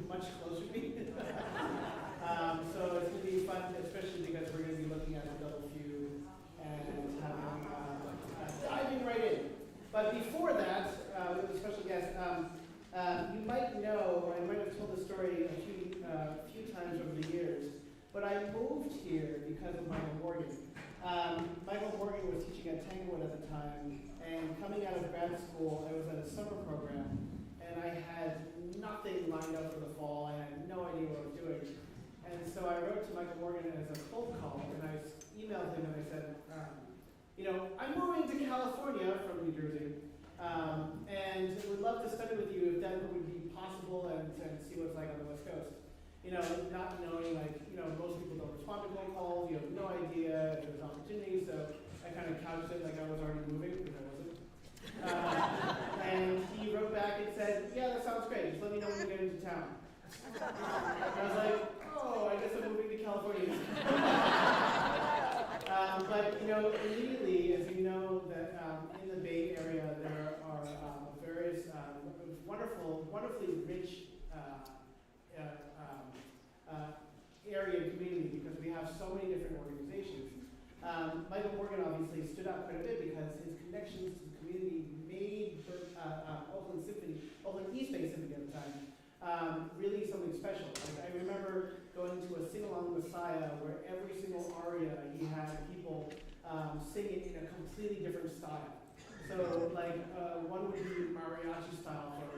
much closer to me. So it's going to be fun, especially because we're going to be looking at the double fugue and having, diving right in. But before that, we have a special guest. You might know, or I might have told the story a few times over the years, but I moved here because of Michael Morgan. Michael Morgan was teaching at Tanglewood at the time, and coming out of grad school, I was at a summer program, and I had nothing lined up for the fall. I had no idea what I was doing. And so I wrote to Michael Morgan as a cold call, and I emailed him and I said, I'm moving to California from New Jersey, and would love to study with you if that would be possible and see what it's like on the West Coast. Not knowing, most people don't respond to cold calls, you have no idea if there's opportunities, so I kind of couched it like I was already moving, because I wasn't. And he wrote back and said, yeah, that sounds great, just let me know when you get into town. And I was like, oh, I guess I'm moving to California. But immediately, as you know, that in the Bay Area there are various wonderfully rich area and community because we have so many different organizations. Michael Morgan obviously stood out quite a bit because his connections to the community made Oakland East Bay Symphony at the time, really something special. Like, I remember going to a sing-along Messiah where every single aria he had people sing it in a completely different style. So one would be mariachi style, one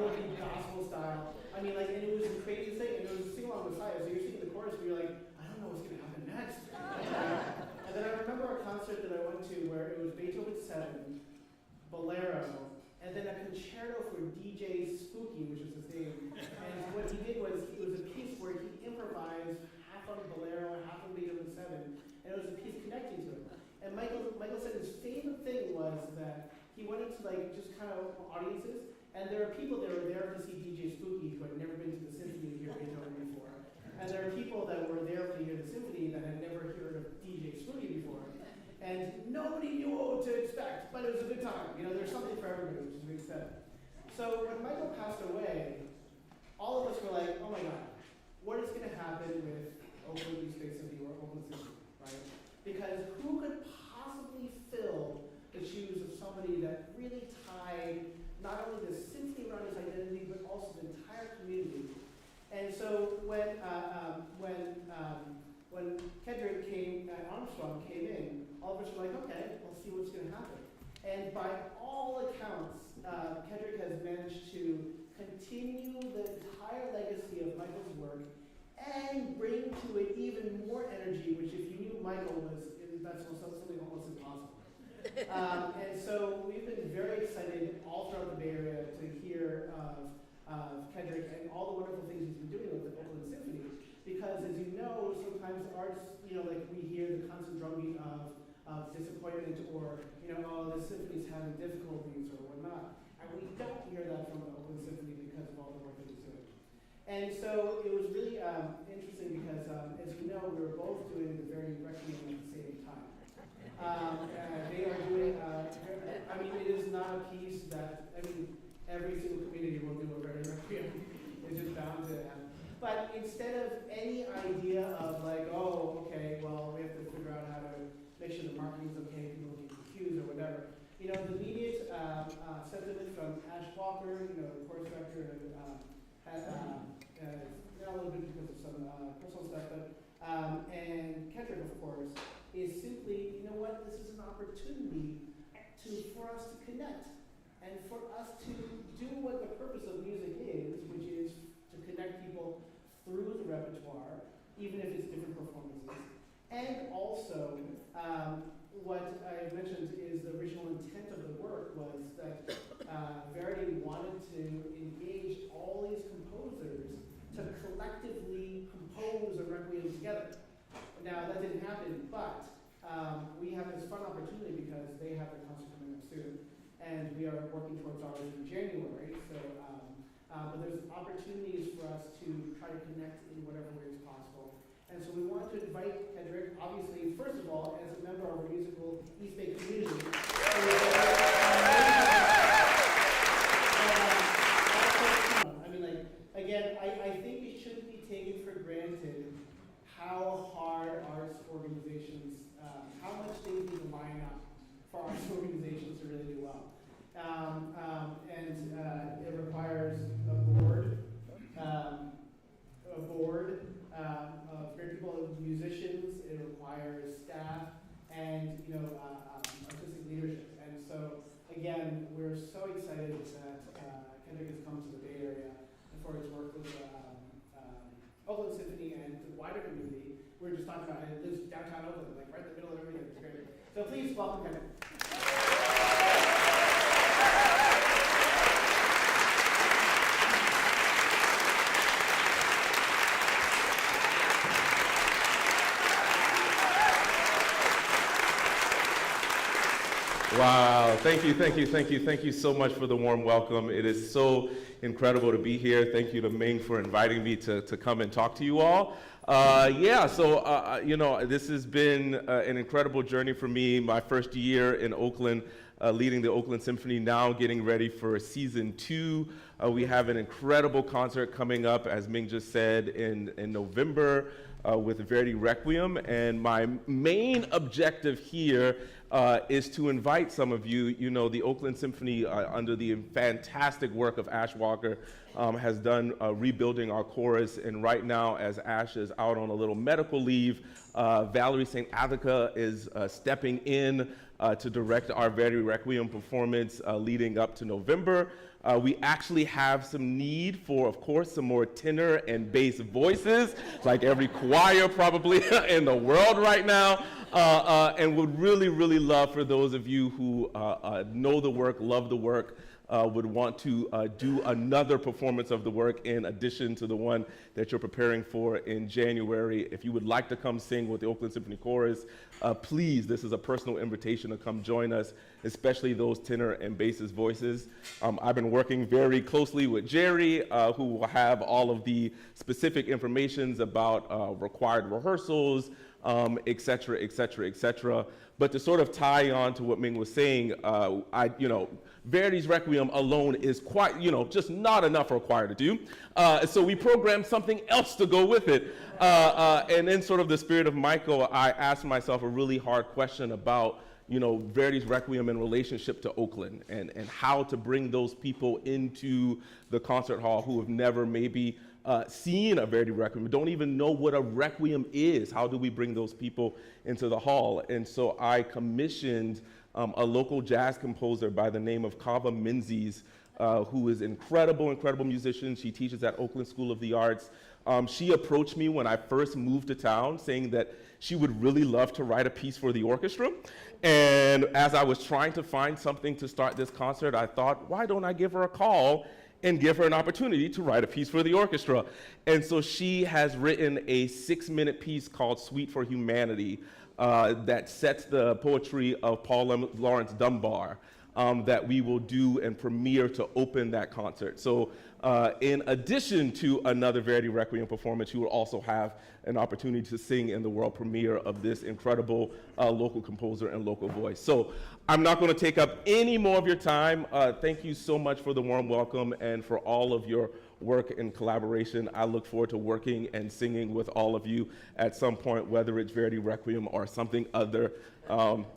would be gospel style. And it was a crazy thing, and it was a sing-along Messiah, so you're singing the chorus and you're like, I don't know what's going to happen next. And then I remember a concert that I went to where it was Beethoven 7, Bolero, and then a concerto for DJ Spooky, which is his name. And what he did was, it was a piece where he improvised half on Bolero, half on Beethoven 7, and it was a piece connecting to it. And Michael said his favorite thing was that he went into just kind of audiences, and there are people that were there to see DJ Spooky who had never been to the symphony to hear Beethoven before. And there are people that were there to hear the symphony that had never heard of DJ Spooky before. And nobody knew what to expect, but it was a good time. There's something for everybody, which is what he said. So when Michael passed away, all of us were like, oh my God, what is going to happen with Oakland East Bay Symphony or Oakland Symphony, right? Because who could possibly fill the shoes of somebody that really tied not only the symphony around his identity, but also the entire community? And so when Kedrick Armstrong came in, all of us were like, okay, we'll see what's going to happen. And by all accounts, Kedrick has managed to continue the entire legacy of Michael's work and bring to it even more energy, which if you knew Michael that's something almost impossible. And so we've been very excited all throughout the Bay Area to hear of Kedrick and all the wonderful things he's been doing with the Oakland Symphony. Because as you know, sometimes artists, we hear the constant drumbeat of disappointment or, oh, the symphony's having difficulties or whatnot. And we don't hear that from the Oakland Symphony because of all the work that he's doing. And so it was really interesting because, as you know, we were both doing the very Requiem at the same time. They are doing, it is not a piece that, every single community will do a very Requiem. It's just bound to happen. But instead of any idea of oh, okay, well, we have to figure out how to make sure the marketing's okay, people don't get confused or whatever. The immediate sentiment from Ash Walker, the course director, and a little bit because of some personal stuff, but and Kedrick, of course, is simply, this is an opportunity for us to connect and for us to do what the purpose of music is, which is to connect people through the repertoire, even if it's different performances. And also, what I mentioned is the original intent of the work was that Verdi wanted to engage all these composers to collectively compose a requiem together. Now, that didn't happen, but we have this fun opportunity because they have their concert coming up soon, and we are working towards ours in January. So, but there's opportunities for us to try to connect in whatever ways possible. And so we wanted to invite Kedrick, obviously, first of all, as a member of our musical East Bay community. And it requires a board, of great people, musicians. It requires staff and artistic leadership. And so again, we're so excited that Kendrick has come to the Bay Area and for his work with Oakland Symphony and the wider community. We were just talking about how it lives downtown Oakland, like right in the middle of everything. It's great. So please welcome Kendrick. Wow, thank you so much for the warm welcome. It is so incredible to be here. Thank you to Ming for inviting me to come and talk to you all. This has been an incredible journey for me. My first year in Oakland, leading the Oakland Symphony, now getting ready for season 2. We have an incredible concert coming up, as Ming just said, in November with Verdi Requiem. And my main objective here is to invite some of you. The Oakland Symphony, under the fantastic work of Ash Walker, has done rebuilding our chorus. And right now, as Ash is out on a little medical leave, Valerie St. Avica is stepping in to direct our Verdi Requiem performance leading up to November. We actually have some need for, of course, some more tenor and bass voices, like every choir probably in the world right now. And would really, really love for those of you who know the work, love the work, would want to do another performance of the work in addition to the one that you're preparing for in January. If you would like to come sing with the Oakland Symphony Chorus, please, this is a personal invitation to come join us, especially those tenor and bassist voices. I've been working very closely with Jerry, who will have all of the specific informations about required rehearsals, et cetera, et cetera, et cetera. But to sort of tie on to what Ming was saying, Verdi's Requiem alone is quite, just not enough for a choir to do. So we programmed something else to go with it. And in sort of the spirit of Michael, I asked myself a really hard question about, Verdi's Requiem in relationship to Oakland and how to bring those people into the concert hall who have never maybe seen a Verdi Requiem, don't even know what a Requiem is. How do we bring those people into the hall? And so I commissioned a local jazz composer by the name of Kava Menzies, who is incredible musician. She teaches at Oakland School of the Arts. She approached me when I first moved to town saying that she would really love to write a piece for the orchestra. And as I was trying to find something to start this concert, I thought, why don't I give her a call and give her an opportunity to write a piece for the orchestra? And so she has written a 6-minute piece called Suite for Humanity that sets the poetry of Paul Lawrence Dunbar that we will do and premiere to open that concert. So in addition to another Verdi Requiem performance, you will also have an opportunity to sing in the world premiere of this incredible local composer and local voice. So I'm not going to take up any more of your time. Thank you so much for the warm welcome and for all of your work and collaboration. I look forward to working and singing with all of you at some point, whether it's Verdi Requiem or something other,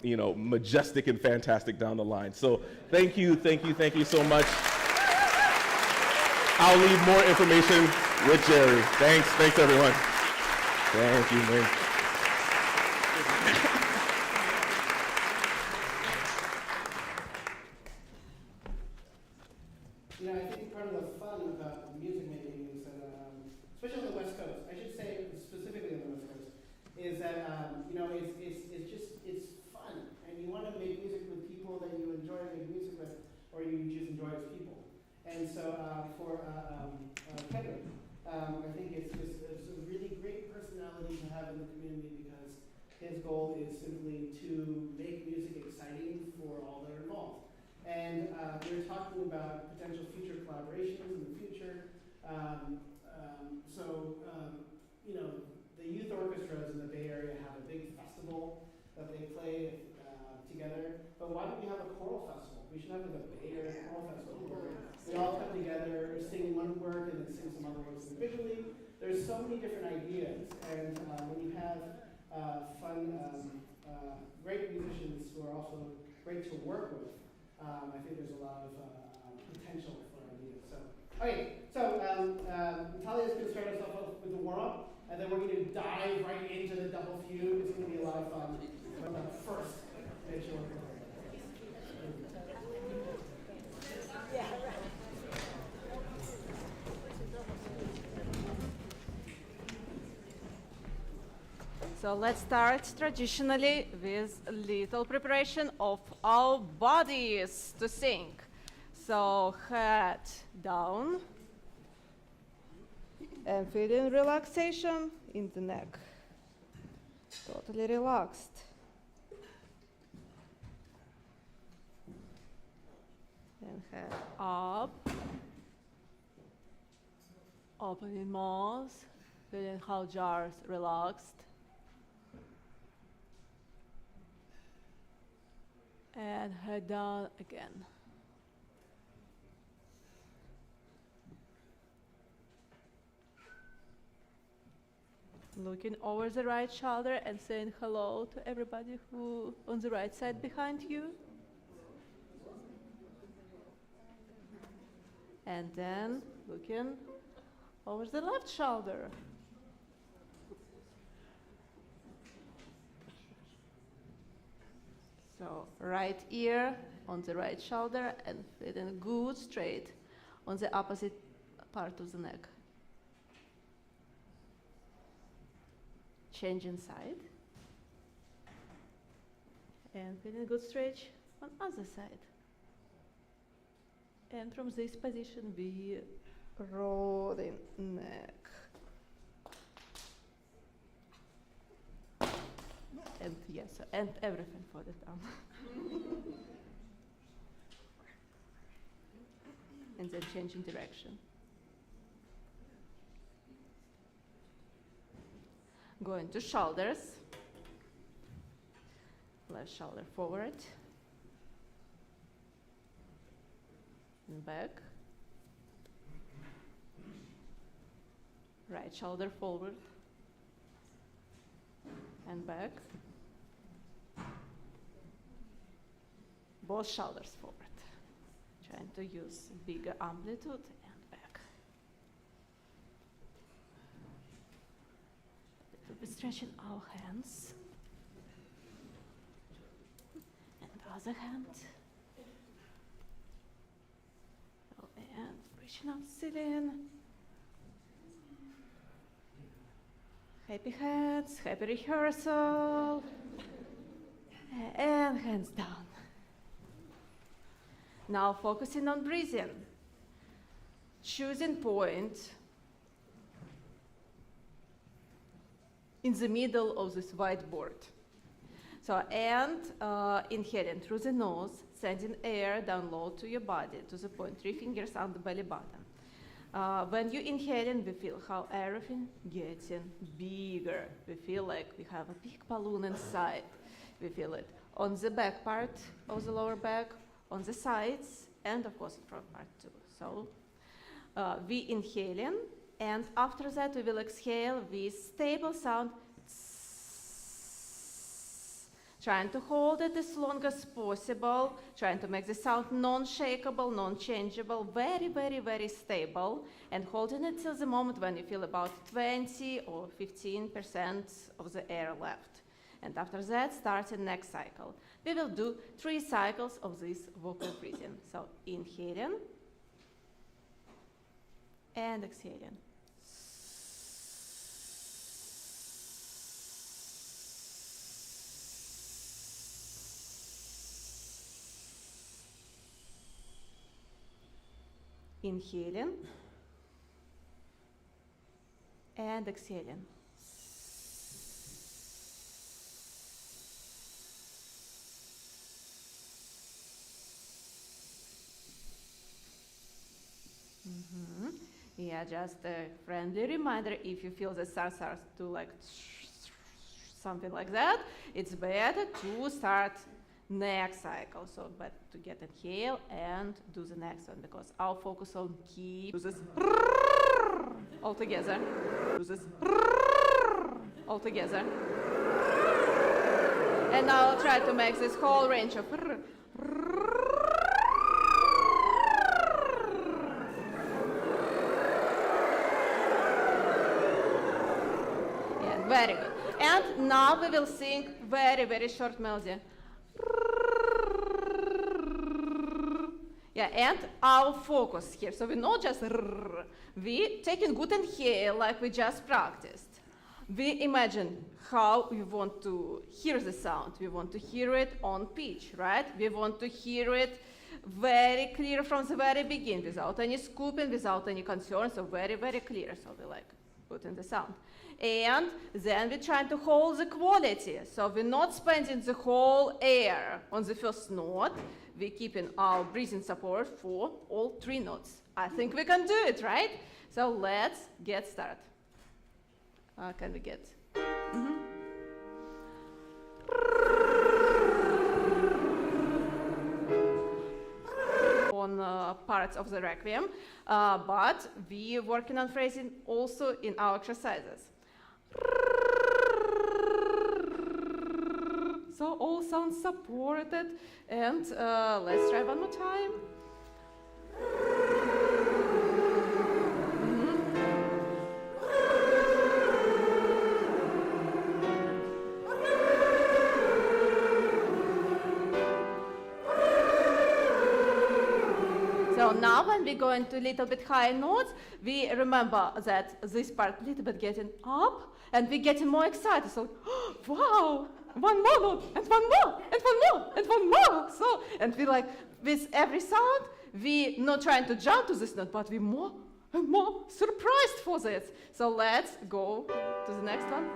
majestic and fantastic down the line. So thank you so much. I'll leave more information with Jerry. Thanks everyone. Thank you, Ming. I think part of the fun about music making is that, especially on the West Coast, I should say specifically on the West Coast, is that it's fun, and you want to make music with people that you enjoy making music with, or you just enjoy as people. And so for Kendrick, I think it's a really great personality to have in the community because his goal is simply to make music exciting for all that are involved. And we were talking about potential future collaborations in the future. The youth orchestras in the Bay Area have a big festival that they play together. But why don't we have a choral festival? We should have like a Bay Area choral festival where we all come together, sing one work, and then sing some other works individually. There's so many different ideas, and when you have fun, great musicians who are also great to work with, I think there's a lot of potential for ideas. So, okay, so Natalia's going to start us off with the warm-up, and then we're going to dive right into the double fugue. It's going to be a lot of fun. But first, make sure we're prepared. So let's start traditionally with a little preparation of our bodies to sing. So head down and feeling relaxation in the neck. Totally relaxed. And head up. Opening mouth, feeling how jars relaxed. And head down again. Looking over the right shoulder and saying hello to everybody who on the right side behind you. And then looking over the left shoulder. So right ear on the right shoulder and feeling good straight on the opposite part of the neck. Changing side. And feeling good stretch on other side. And from this position, we roll the neck. And yes, and everything for the down. And then changing direction. Going to shoulders. Left shoulder forward. And back. Right shoulder forward. And back. Both shoulders forward. Trying to use bigger amplitude and back. A little bit stretching our hands. And the other hand. And reaching out, ceiling. Happy hands, happy rehearsal. And hands down. Now focusing on breathing. Choosing point in the middle of this whiteboard. So, and inhaling through the nose, sending air down low to your body, to the point, 3 fingers on the belly button. When you inhaling, we feel how everything getting bigger. We feel like we have a big balloon inside. We feel it on the back part of the lower back, on the sides, and of course in front part too. So we inhaling, and after that we will exhale with stable sound, trying to hold it as long as possible, trying to make the sound non-shakeable, non-changeable, very, very, very stable, and holding it till the moment when you feel about 20 or 15% of the air left. And after that, starting next cycle. We will do 3 cycles of this vocal breathing. So inhaling and exhaling. Inhaling and exhaling. Yeah, just a friendly reminder, if you feel the starts to like something like that, it's better to start next cycle. So, but to get inhale and do the next one, because I'll focus on keep do this all together. Do this all together. And now I'll try to make this whole range of Very good. And now we will sing very, very short melody. Yeah, and our focus here. So we're not just we taking good inhale like we just practiced. We imagine how we want to hear the sound. We want to hear it on pitch, right? We want to hear it very clear from the very beginning, without any scooping, without any concern, so very, very clear. So we like put in the sound. And then we're trying to hold the quality. So we're not spending the whole air on the first note. We're keeping our breathing support for all 3 notes. I think we can do it, right? So let's get started. Can we get? On parts of the requiem, but we're working on phrasing also in our exercises. So all sounds supported, and let's try one more time. So now when we go into a little bit higher notes, we remember that this part a little bit getting up, and we're getting more excited. So, oh, wow, one more note, and one more, and one more, and one more. So, and we like, with every sound, we not trying to jump to this note, but we more and more surprised for this. So let's go to the next one.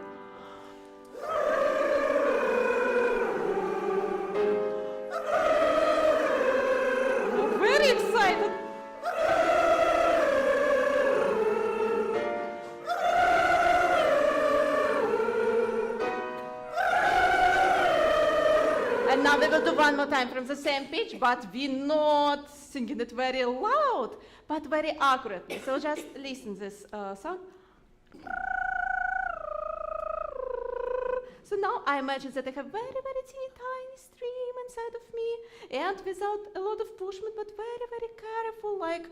Very excited. And now we will do one more time from the same pitch, but we're not singing it very loud, but very accurately. So just listen this sound. So now I imagine that I have very, very teeny tiny stream inside of me, and without a lot of pushment, but very, very careful, like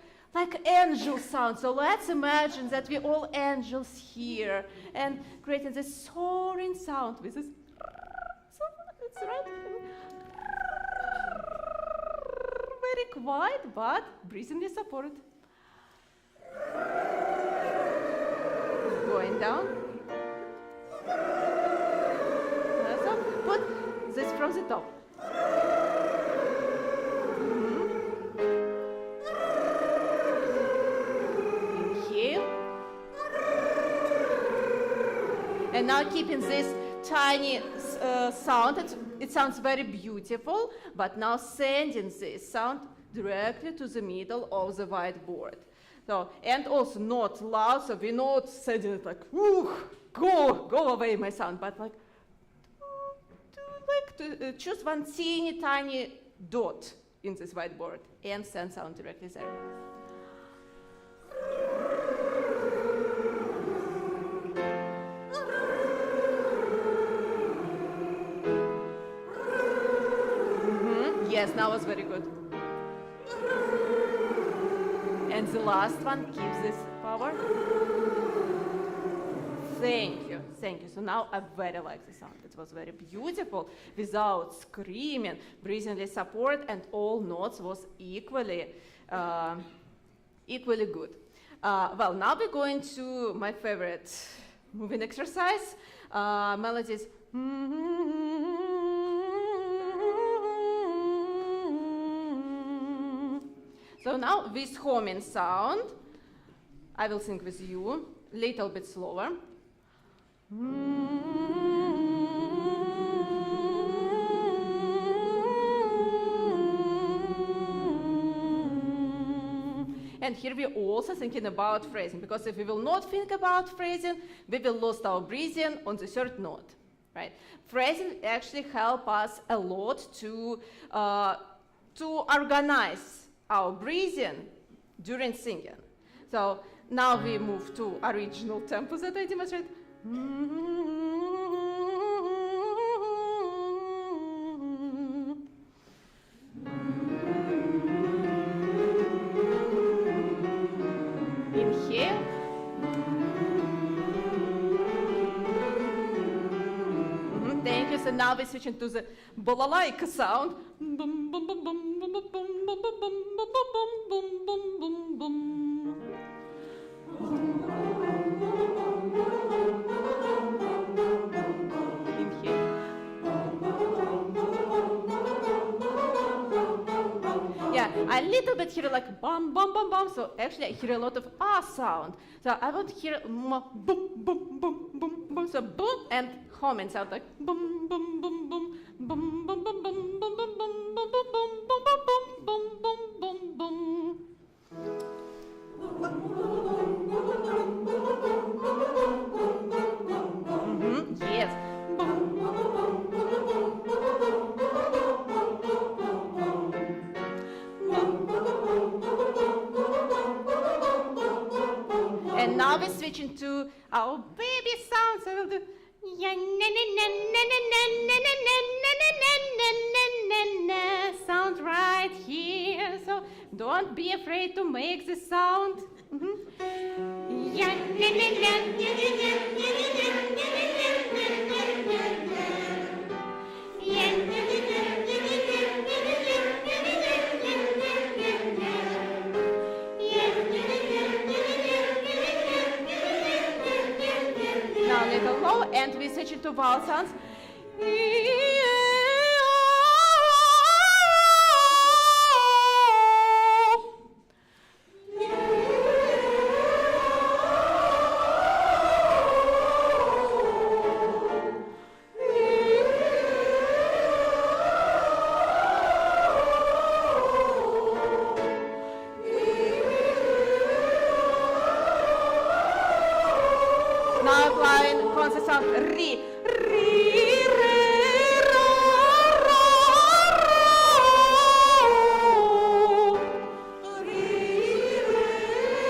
angel sound. So let's imagine that we're all angels here, and creating this soaring sound with this. So it's right. Very quiet, but breathing is supported. Going down. So put this from the top. Inhale. And now keeping this tiny sound, it sounds very beautiful, but now sending this sound directly to the middle of the whiteboard. So, and also not loud, so we're not sending it like, ooh, go away my sound, but like to choose one teeny tiny dot in this whiteboard and send sound directly there. Yes, now was very good. And the last one keeps this power. Thank you, thank you. So now I very like the sound. It was very beautiful, without screaming, breathingly support, and all notes was equally good. Well, now we're going to my favorite moving exercise, melodies. So now this humming sound, I will sing with you, little bit slower. And here we're also thinking about phrasing, because if we will not think about phrasing, we will lose our breathing on the third note, right? Phrasing actually help us a lot to organize our breathing during singing. So now we move to original tempo that I demonstrate. Inhale. and now we're switching to the balalaika sound. Bum, bum, bum, bum, bum, bum, bum, bum, bum, bum, bum, bum, bum. In here. Yeah, I little bit hear like bum, bum, bum, bum, so actually I hear a lot of ah sound. So I want to hear more boom, boom, boom, boom, boom, so boom and humming sound like boom, boom, boom, boom, boom, boom, boom, boom, boom, boom, boom, boom, boom, boom, boom, boom, boom, boom. Yes. And now we're switching to our baby sounds. So we'll do sound right here. So don't be afraid to make the sound. Now a little low, and we switch it to vowel sounds. Now applying consonant sound ri, ri, re, ra, ra, ro. Ri, re,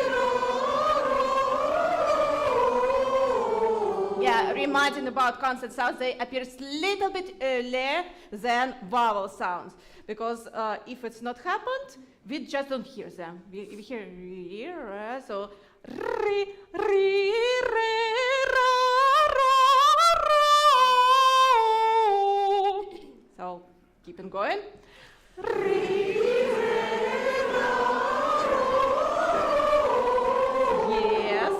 ra, ro. Yeah, reminding about consonant sounds, they appear a little bit earlier than vowel sounds, because if it's not happened, we just don't hear them. We hear ri, re, so ri, ri, re, ra, ra, ro. So keep on going. Ri, re, ra, ro. Yes.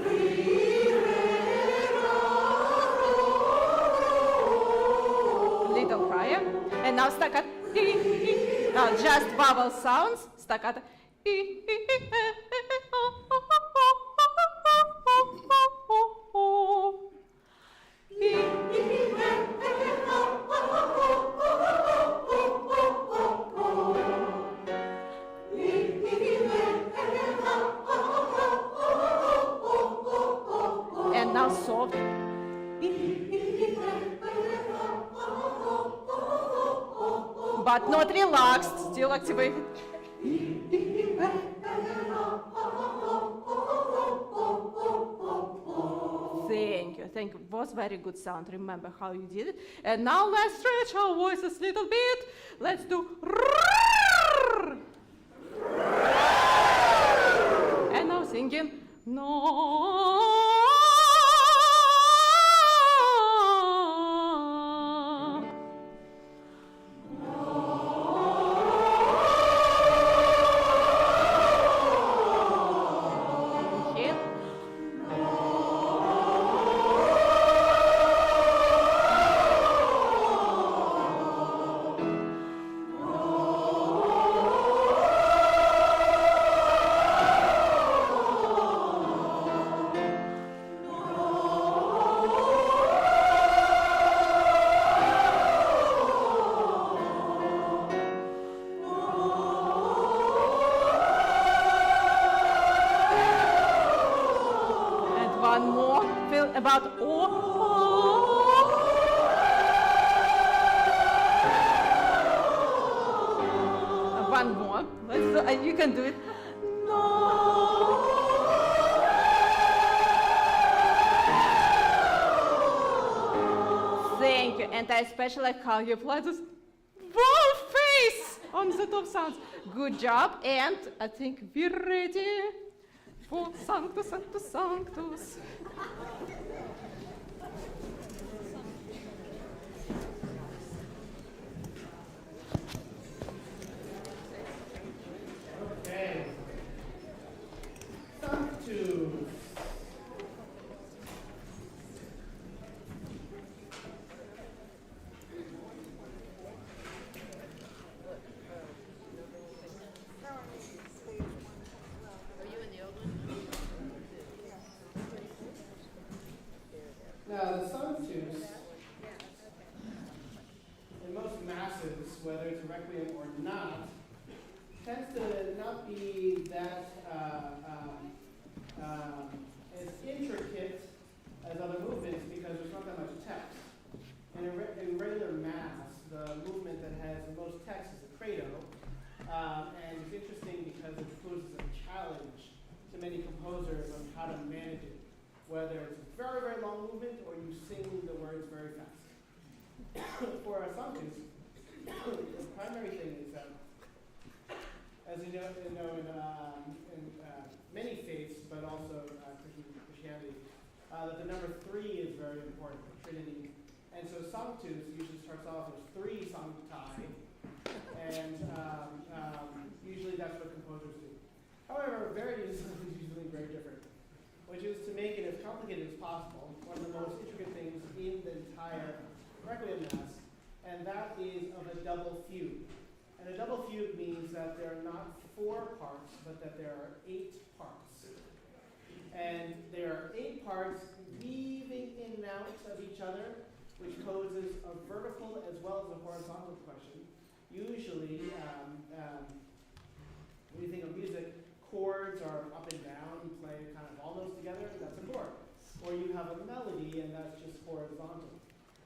Ri, re, ra, ro. Little higher. And now staccato. Now just vowel sounds. Staccato. And now soft. But not relaxed, still activated. Thank you. It was very good sound. Remember how you did it. And now let's stretch our voices a little bit. Let's do roar. And now singing no. About one more. Let's do, you can do it. No. Thank you. And I especially like how you apply this wow face on the top sounds. Good job. And I think we're ready for Sanctus, Sanctus, Sanctus. that as intricate as other movements because there's not that much text. In regular mass, the movement that has the most text is the credo, and it's interesting because it poses a challenge to many composers on how to manage it, whether it's a very, very long movement or you sing the words very fast. For a sanctus, the primary thing is that, as you know in many faiths, but also Christianity, that the number 3 is very important, the Trinity. And so sanctus usually starts off with 3 sancti, and usually that's what composers do. However, Verdi is usually very different, which is to make it as complicated as possible, one of the most intricate things in the entire Requiem Mass, and that is of a double fugue. And a double fugue means that there are not 4 parts, but that there are 8 parts. And there are 8 parts weaving in and out of each other, which poses a vertical as well as a horizontal question. Usually, when you think of music, chords are up and down, you play kind of all notes together, that's a chord. Or you have a melody, and that's just horizontal.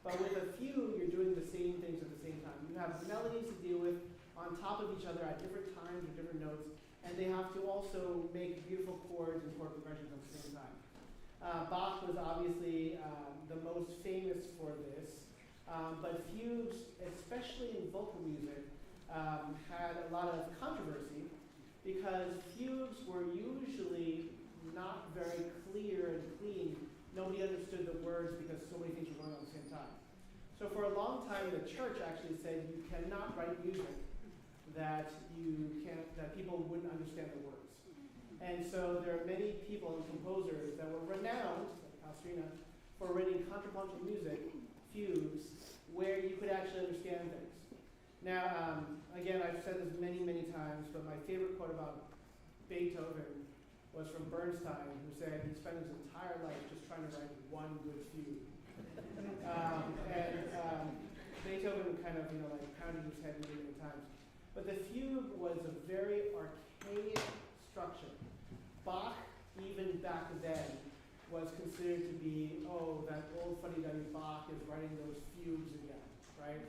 But with a fugue, you're doing the same things at the same time. You have melodies to deal with on top of each other at different times or different notes, and they have to also make beautiful chords and chord progressions at the same time. Bach was obviously the most famous for this, but fugues, especially in vocal music, had a lot of controversy because fugues were usually not very clear and clean. Nobody understood the words because so many things were going on at the same time. So for a long time, the church actually said you cannot write music that people wouldn't understand the words. And so there are many people and composers that were renowned, like Palestrina, for writing contrapuntal music, fugues, where you could actually understand things. Now, again, I've said this many, many times, but my favorite quote about Beethoven was from Bernstein, who said he spent his entire life just trying to write one good fugue. Beethoven kind of, pounded his head many, many times. But the fugue was a very archaic structure. Bach, even back then, was considered to be, that old fuddy-duddy Bach is writing those fugues again, right?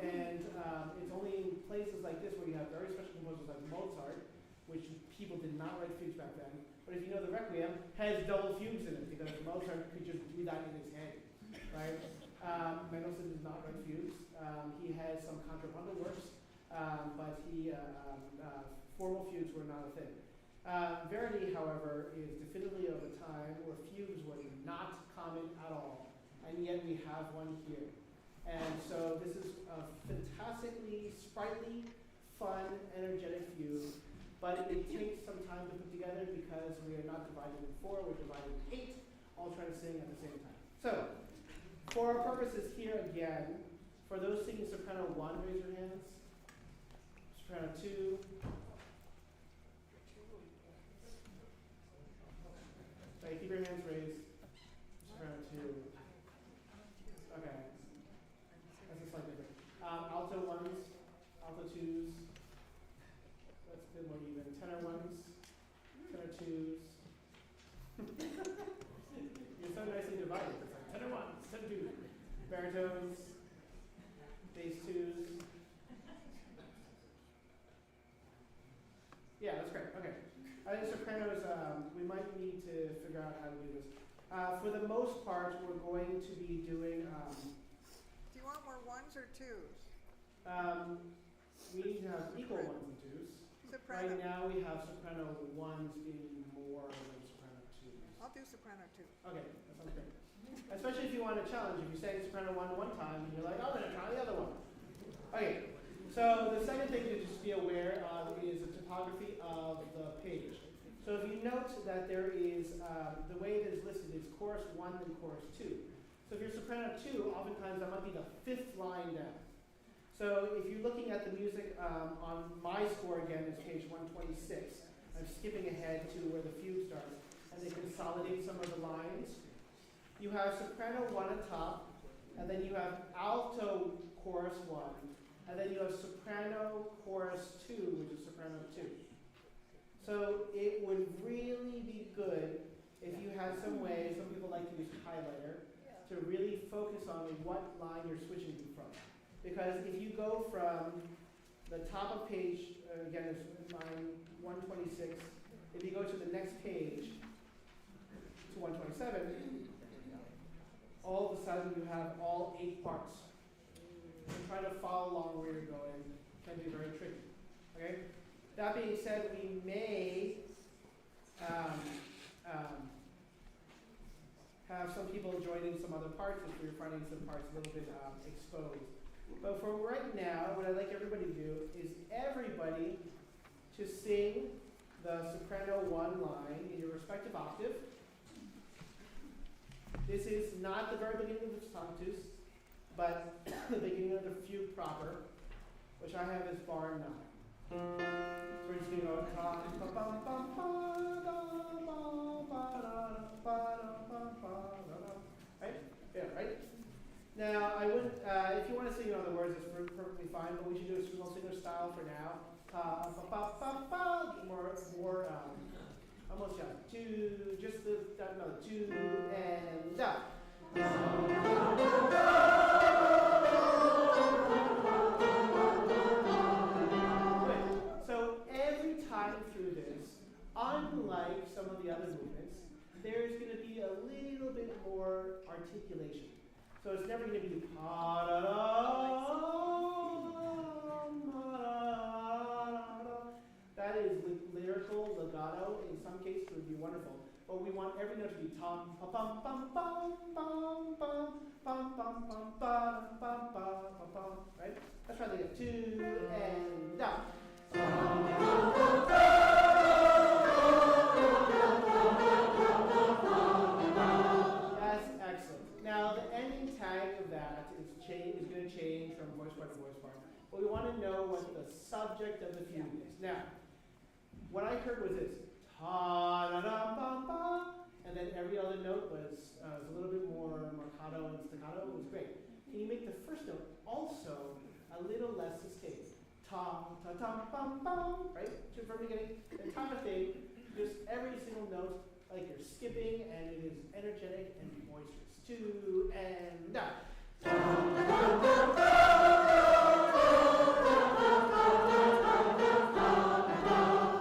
It's only in places like this where you have very special composers like Mozart, which people did not write fugues back then. But if you know the Requiem has double fugues in it because Mozart could just do that in his head, right? Mendelssohn does not write fugues. He has some contrapuntal works, but formal fugues were not a thing. Verdi, however, is definitively of a time where fugues were not common at all, and yet we have one here. And so this is a fantastically sprightly, fun, energetic fugue, but it takes some time to put together because we are not divided in 4, we're divided in 8, all trying to sing at the same time. So, for our purposes here again, for those singing soprano 1, raise your hands. Soprano 2. Okay, keep your hands raised. Soprano 2. Okay. That's a slightly different. Alto 1s, alto 2s. That's a bit more even. Tenor 1s, tenor 2s. You're so nicely divided. It's like tenor 1s, tenor 2s. Baritones, bass 2s. Yeah, that's great. Okay. I think sopranos, we might need to figure out how to do this. For the most part, we're going to be doing. Do you want more 1s or 2s? We need to have equal 1s and 2s. Soprano. Right now, we have soprano 1s being more than soprano 2s. I'll do soprano 2. Okay, that sounds great. Especially if you want a challenge. If you say soprano 1 one time, and you're like, I'm going to try the other one. Okay, so the second thing to just be aware of is the topography of the page. So if you note that there is, the way that is listed is chorus 1 and chorus 2. So if you're soprano 2, oftentimes that might be the 5th line down. So if you're looking at the music on my score again, it's page 126. I'm skipping ahead to where the fugue starts, and they consolidate some of the lines. You have soprano 1 at top, and then you have alto chorus 1, and then you have soprano chorus 2, which is soprano 2. So it would really be good if you had some way, some people like to use highlighter, to really focus on what line you're switching to from. Because if you go from the top of page, again, it's line 126, if you go to the next page, to 127, all of a sudden you have all 8 parts. And trying to follow along where you're going can be very tricky. Okay? That being said, we may have some people joining some other parts if we're finding some parts a little bit exposed. But for right now, what I'd like everybody to do is everybody to sing the soprano 1 line in your respective octave. This is not the very beginning of the sanctus, but the beginning of the fugue proper, which I have as bar 9. So we're just going to go right? Yeah, right? Now, I wouldn't, if you want to sing other words, it's perfectly fine, but we should do a small singer style for now. More, almost done. 2, just the, no, 2, and up. So every time through this, unlike some of the other movements, there's going to be a little bit more articulation. So it's never going to be that is lyrical, legato. In some cases, it would be wonderful. But we want every note to be tom, pa pum pum pum pum pum pum pum pum pum pum pum. Right? Let's try that again. 2 and down. That's excellent. Now the ending tag of that is going to change from voice part to voice part. But we want to know what the subject of the fugue is. Now, what I heard was this. Ta-da-dum-bum-bum. And then every other note was a little bit more marcato and staccato. It was great. Can you make the first note also a little less sustained? Ta-ta-tum-bum-bum. Right? From the beginning. The kind of thing, just every single note, like you're skipping, and it is energetic and boisterous. 2 and down.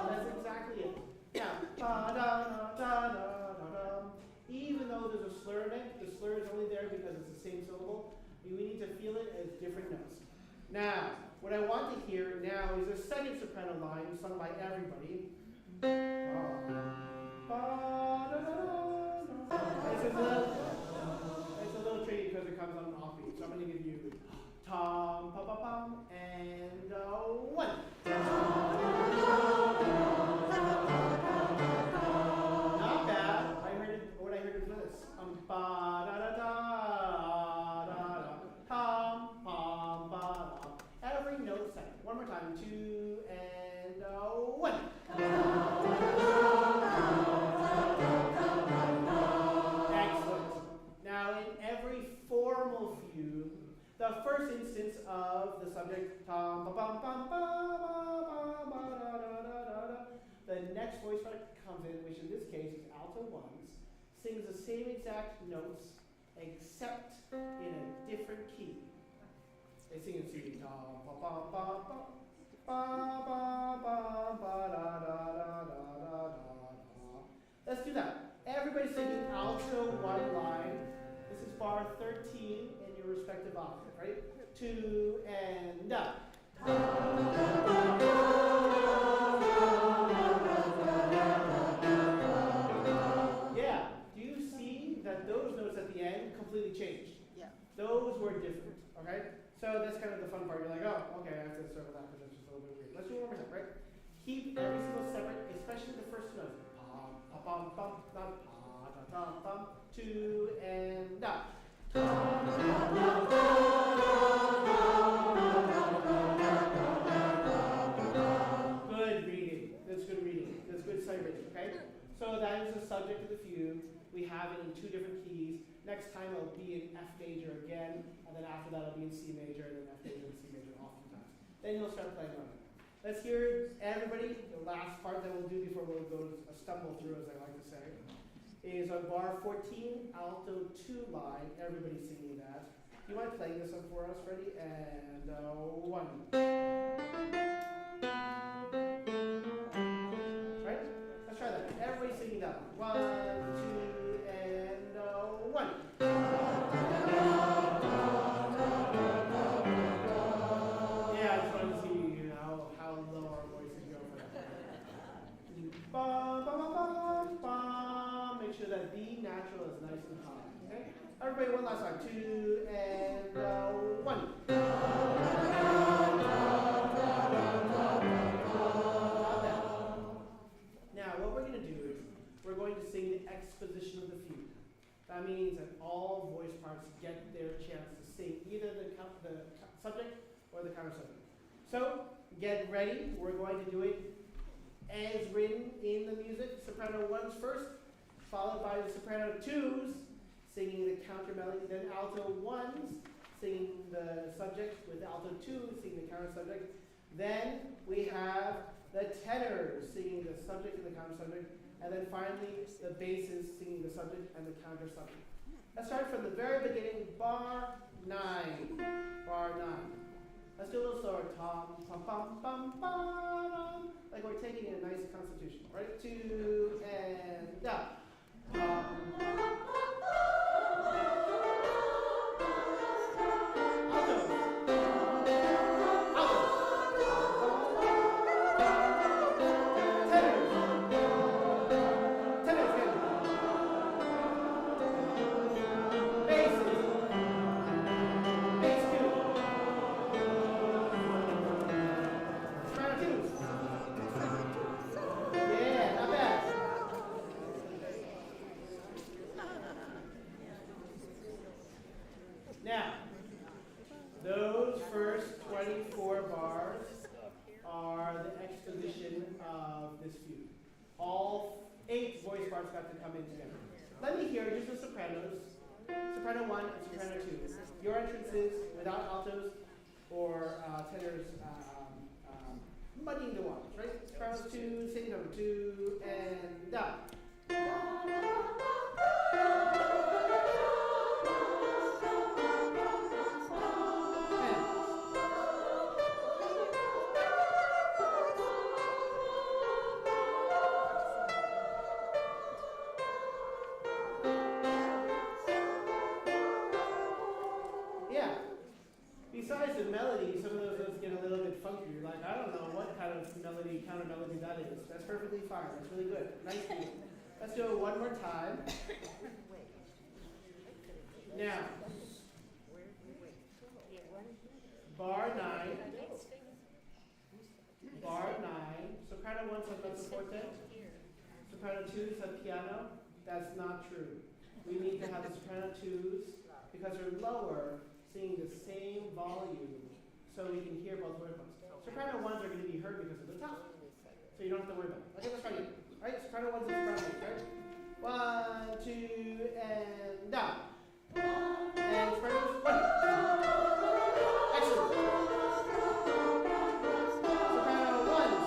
That's exactly it. Now, even though there's a slur in it, the slur is only there because it's the same syllable. We need to feel it as different notes. Now, what I want to hear now is a second soprano line sung by everybody. It's a little tricky because it comes on an offbeat. So I'm going to give you tom, pa pa pum, and 1. Not bad. What I heard was this. Ba da da da da da. Tom, pom, ba da. Every note second. One more time. 2 and 1. Excellent. Now, in every formal fugue, the first instance of the subject, tom, pa pum pum ba ba ba da da da da, the next voice part comes in, which in this case is alto 1s, sings the same exact notes, except in a different key. They sing in C, tom, pa pa pa pa, ba ba ba ba da da da da da da. Let's do that. Everybody singing alto 1 line. This is bar 13 in your respective octave, right? 2 and up. Yeah. Do you see that those notes at the end completely changed? Yeah. Those were different, okay? So that's kind of the fun part. You're like, oh, okay, I have to circle that because it's just a little bit weird. Let's do it one more time, right? Keep every single separate, especially the first note. Pom, pa, pom, pom, pom, pa, da, pom, pom. 2 and up. Good reading. That's good reading. That's good sight reading, okay? So that is the subject of the fugue. We have it in 2 different keys. Next time it'll be in F major again, and then after that it'll be in C major, and then F major and C major oftentimes. Then you'll start playing on it. Let's hear everybody. The last part that we'll do before we'll go a stumble through, as I like to say, is on bar 14, alto 2 line. Everybody singing that. Do you mind playing this one for us, Freddie? And 1. Right? Let's try that. Everybody singing that. 1, 2, and 1. Yeah, I just wanted to see how low our voices go for that. Bum, bum, bum, bum, bum. Make sure that B natural is nice and high. Okay? Everybody, one last time. 2 and 1. Not bad. Now, what we're going to do is we're going to sing the exposition of the fugue. That means that all voice parts get their chance to sing either the subject or the counter subject. So, get ready. We're going to do it as written in the music. Soprano 1s first, followed by the soprano 2s singing the counter melody, then alto 1s singing the subject with alto 2 singing the counter subject. Then we have the tenors singing the subject and the counter subject, and then finally the basses singing the subject and the counter subject. Let's start from the very beginning, bar 9. Bar 9. Let's do a little slower. Tom, pum, pum, pum, pum. Like we're taking a nice constitution. Right? 2 and down. Now, those first 24 bars are the exposition of this fugue. All 8 voice parts got to come in together. Let me hear just the sopranos, soprano 1 and soprano 2. Your entrances without altos or tenors muddying the waters, right? Sopranos 2, sing number 2, and down. Besides the melody, some of those notes get a little bit funky. You're like, I don't know what kind of melody, counter melody that is. That's perfectly fine. That's really good. Nice feeling. Let's do it one more time. Now, bar 9. Bar 9. Soprano 1 says that's a forte. Soprano 2 says piano. That's not true. We need to have the soprano 2s because they're lower, singing the same volume so we can hear both voice parts. Soprano 1s are going to be heard because of the top, so you don't have to worry about it. Okay, let's try again. All right, soprano 1s and soprano 1s, right? 1, 2, and down. And sopranos 1. Excellent. Soprano 1s.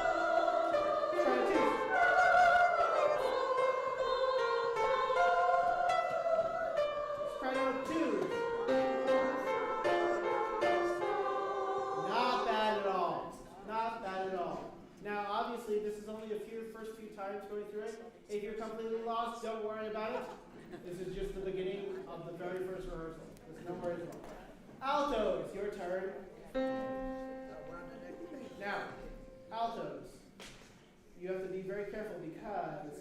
Soprano 2s. Soprano 2s. Not bad at all. Not bad at all. Now, obviously, this is only first few times going through it. If you're completely lost, don't worry about it. This is just the beginning of the very first rehearsal. There's no worries at all. Altos, your turn. Now, altos. You have to be very careful because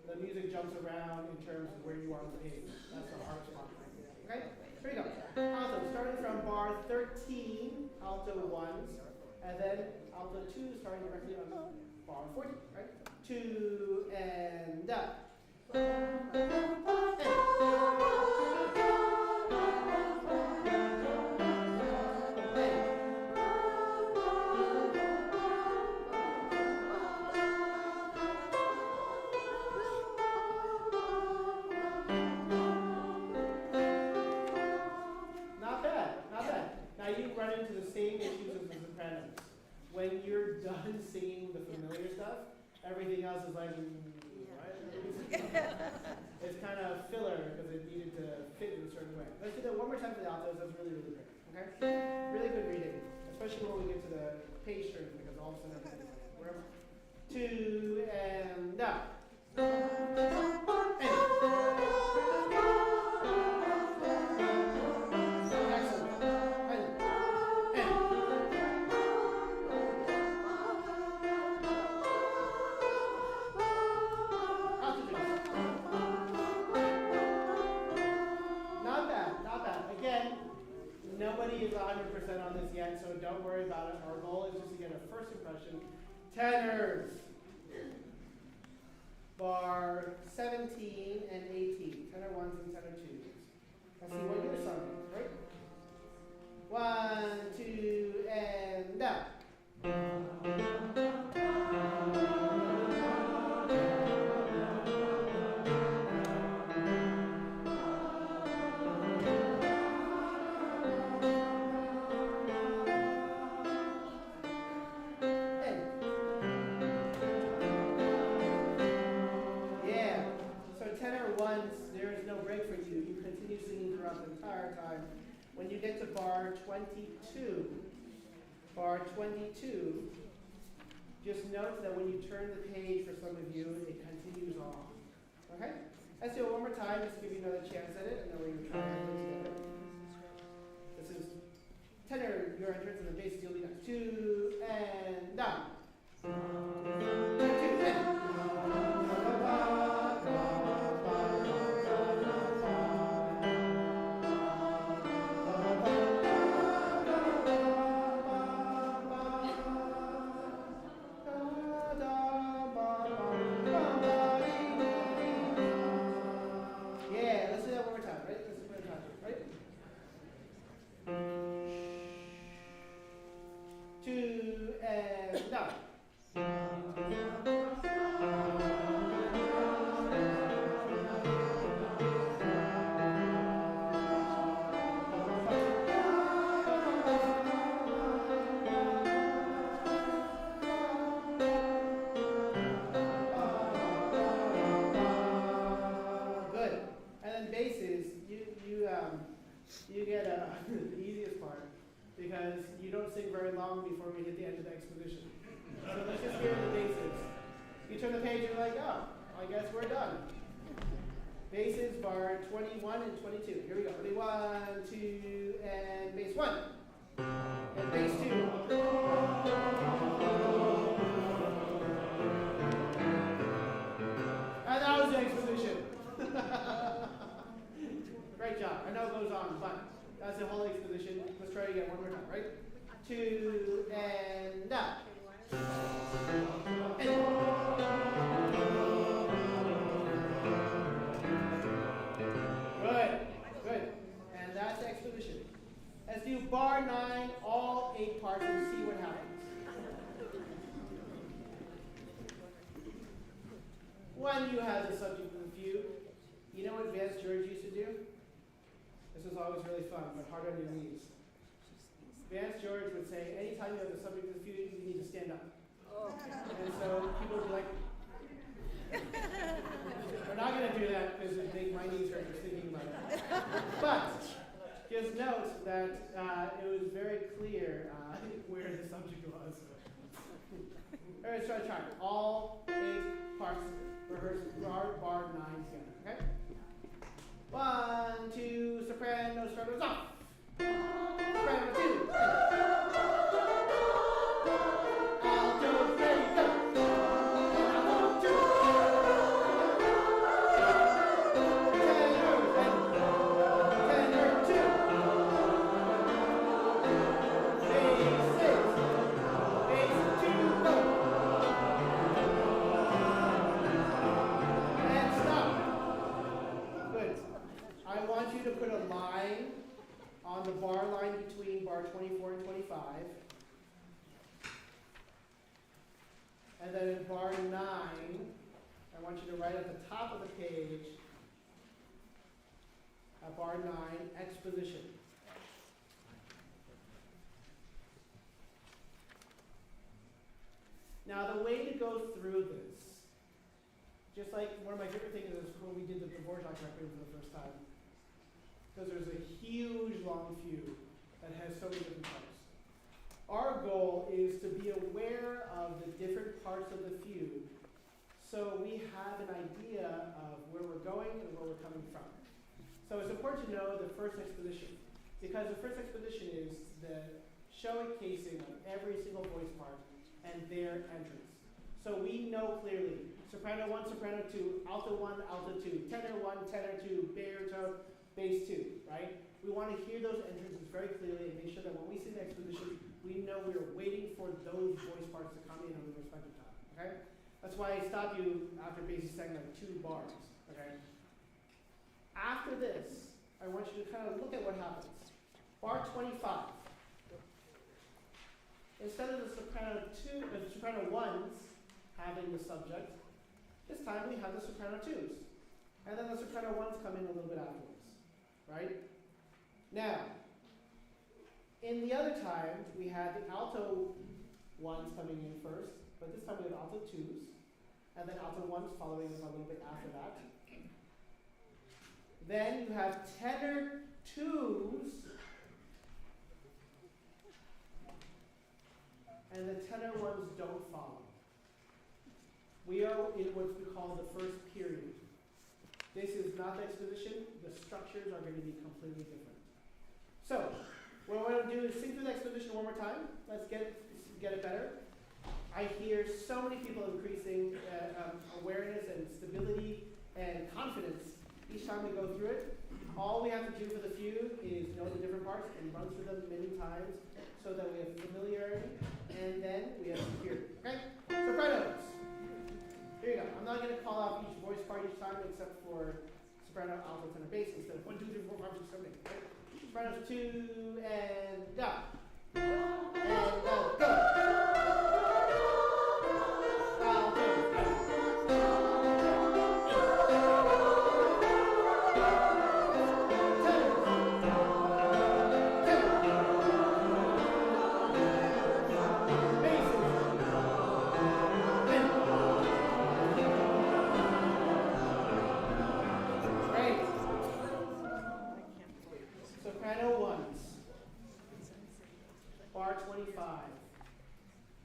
the music jumps around in terms of where you are on the page. That's the hardest part. Okay? Here we go. Alto, starting from bar 13, alto 1s, and then alto 2 starting directly on bar 14, right? 2 and up. Not bad, not bad. Now you run into the same issues as the sopranos. When you're done Everything else is like, what? It's kind of filler because it needed to fit in a certain way. Let's do that one more time for the altos. That's really, really great. Okay? Really good reading, especially when we get to the page turn because all of a sudden everything's like, where am I? 2 and up. Nobody is 100% on this yet, so don't worry about it. Our goal is just to get a first impression. Tenors. Bar 17 and 18. Tenor 1s and tenor 2s. Let's see what your song is, right? 1, 2, and up. When you get to bar 22, just note that when you turn the page for some of you, it continues on. Okay? Let's do it one more time, just to give you another chance at it, and then we're going to try and play together. This is tenor, your entrance, and the bass you'll be next. 2 and down. 2 and down. Good. And then basses, you get the easiest part because you don't sing very long before we hit the end of the exposition. So let's just hear the basses. You turn the page and you're like, oh, I guess we're done. Basses bar 21 and 22. Here we go. Ready? 1, 2, and bass 1. And bass 2. And that was the exposition. Great job. I know it goes on, but that's the whole exposition. Let's try it again one more time, right? 2 and up. And good. And that's the exposition. Let's do bar 9, all 8 parts, and see what happens. When you have the subject of the fugue, you know what Vance George used to do? This was always really fun, but hard on your knees. Vance George would say, anytime you have the subject of the fugue, you need to stand up. Oh. And so people would be like, we're not going to do that because it makes my knees hurt just thinking about it. But just note that it was very clear where the subject was. All right, let's try it. All 8 parts, rehearse bar 9 together, okay? 1, 2, soprano, sopranos off. Soprano 2. Alto, ready, go. Alto 2. Tenor 2. Bass 6. Bass 2, go. And stop. Good. I want you to put a line on the bar line between bar 24 and 25. And then in bar 9, I want you to write at the top of the page, at bar 9, exposition. Now Now the way to go through this, just like one of my favorite things is when we did the Dvorak requiem for the first time, because there's a huge long fugue that has so many different parts. Our goal is to be aware of the different parts of the fugue so we have an idea of where we're going and where we're coming from. So it's important to know the first exposition, because the first exposition is the showcasing of every single voice part and their entrance. So we know clearly soprano 1, soprano 2, alto 1, alto 2, tenor 1, tenor 2, baritone, bass 2, right? We want to hear those entrances very clearly and make sure that when we sing the exposition, we know we're waiting for those voice parts to come in on the respective time, okay? That's why I stopped you after basically sang like 2 bars, okay? After this, I want you to kind of look at what happens. Bar 25. Instead of the soprano 1s having the subject, this time we have the soprano 2s. And then the soprano 1s come in a little bit afterwards, right? Now, in the other time, we had the alto 1s coming in first, but this time we have alto 2s, and then alto 1s following up a little bit after that. Then you have tenor 2s, and the tenor 1s don't follow. We are in what we call the first period. This is not the exposition. The structures are going to be completely different. So, what I want to do is sing through the exposition one more time. Let's get it better. I hear so many people increasing awareness and stability and confidence each time we go through it. All we have to do for the fugue is know the different parts and run through them many times so that we have familiarity, and then we have security. Okay? Sopranos. Here you go. I'm not going to call out each voice part each time except for soprano, alto, tenor, bass instead of 1, 2, 3, 4, 5, 6, 7, 8. Okay? Sopranos 2 and down. And go. Soprano 1s. Bar 25.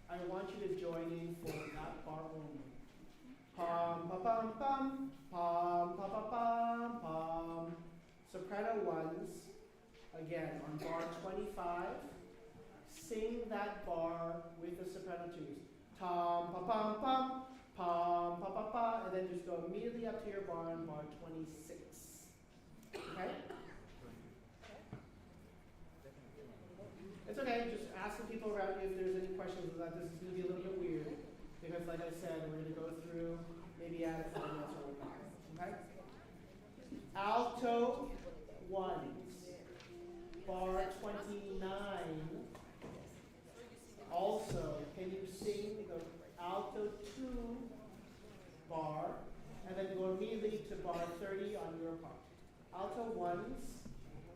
I want you to join in for that bar only. Pom pa pom pom, pom pa pa pom pom. Soprano 1s, again on bar 25. Sing that bar with the soprano 2s. Tom pa pom pom, pom pa pa pa, and then just go immediately up to your bar on bar 26. Okay? It's okay, just ask the people around you if there's any questions about this. It's going to be a little bit weird, because like I said, we're going to go through, maybe add a comments or whatnot. Okay? Alto 1s, bar 29. Also, can you sing the alto 2 bar, and then go immediately to bar 30 on your part. Alto 1s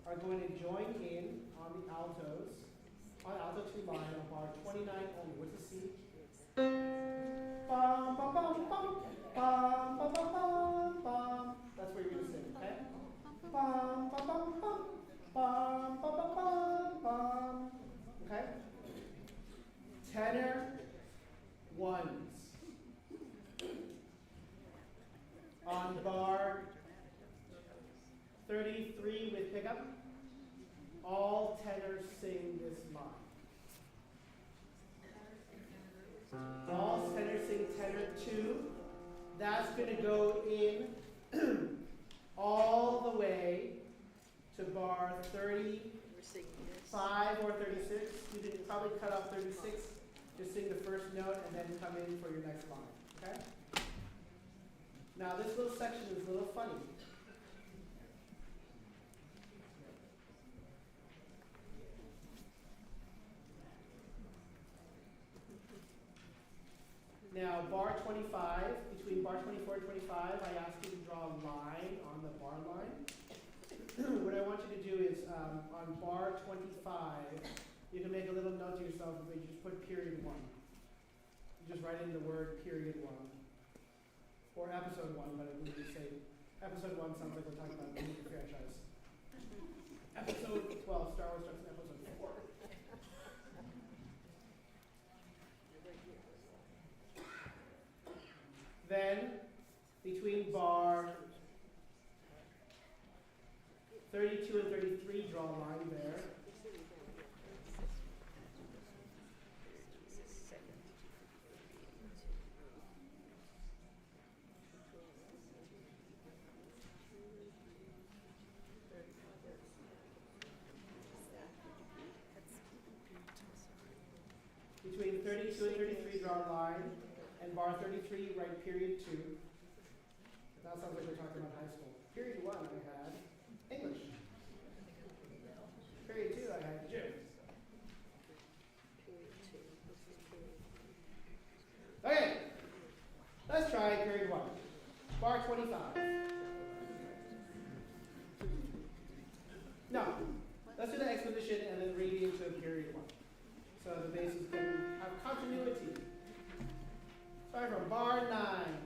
are going to join in on the altos, on alto 2 line on bar 29 only. What's the C? Bum, bum, bum, bum, bum, bum, bum, bum, bum. That's where you're going to sing, okay? Bum, bum, bum, bum, bum, bum, bum, bum, bum. Okay? Tenor 1s. On bar 33 with pickup, all tenors sing this line. All tenors sing tenor 2. That's going to go in all the way to bar 35 or 36. You can probably cut off 36. Just sing the first note and then come in for your next line. Okay? Now this little section is a little funny. Now bar 25, between bar 24 and 25, I ask you to draw a line on the bar line. What I want you to do is on bar 25, you can make a little note to yourself where you just put period 1. You just write in the word period 1. Or episode 1, but we would say episode 1 sounds like we're talking about a movie franchise. Episode 12, Star Wars starts in episode 4. Then, between bar 32 and 33, draw a line there. Between 32 and 33, draw a line, and bar 33, write period 2. That sounds like we're talking about high school. Period 1, I had English. Period 2, I had gym. Okay, let's try period 1. Bar 25. No, let's do the exposition and then read into period 1. So the bases can have continuity. Starting from bar 9,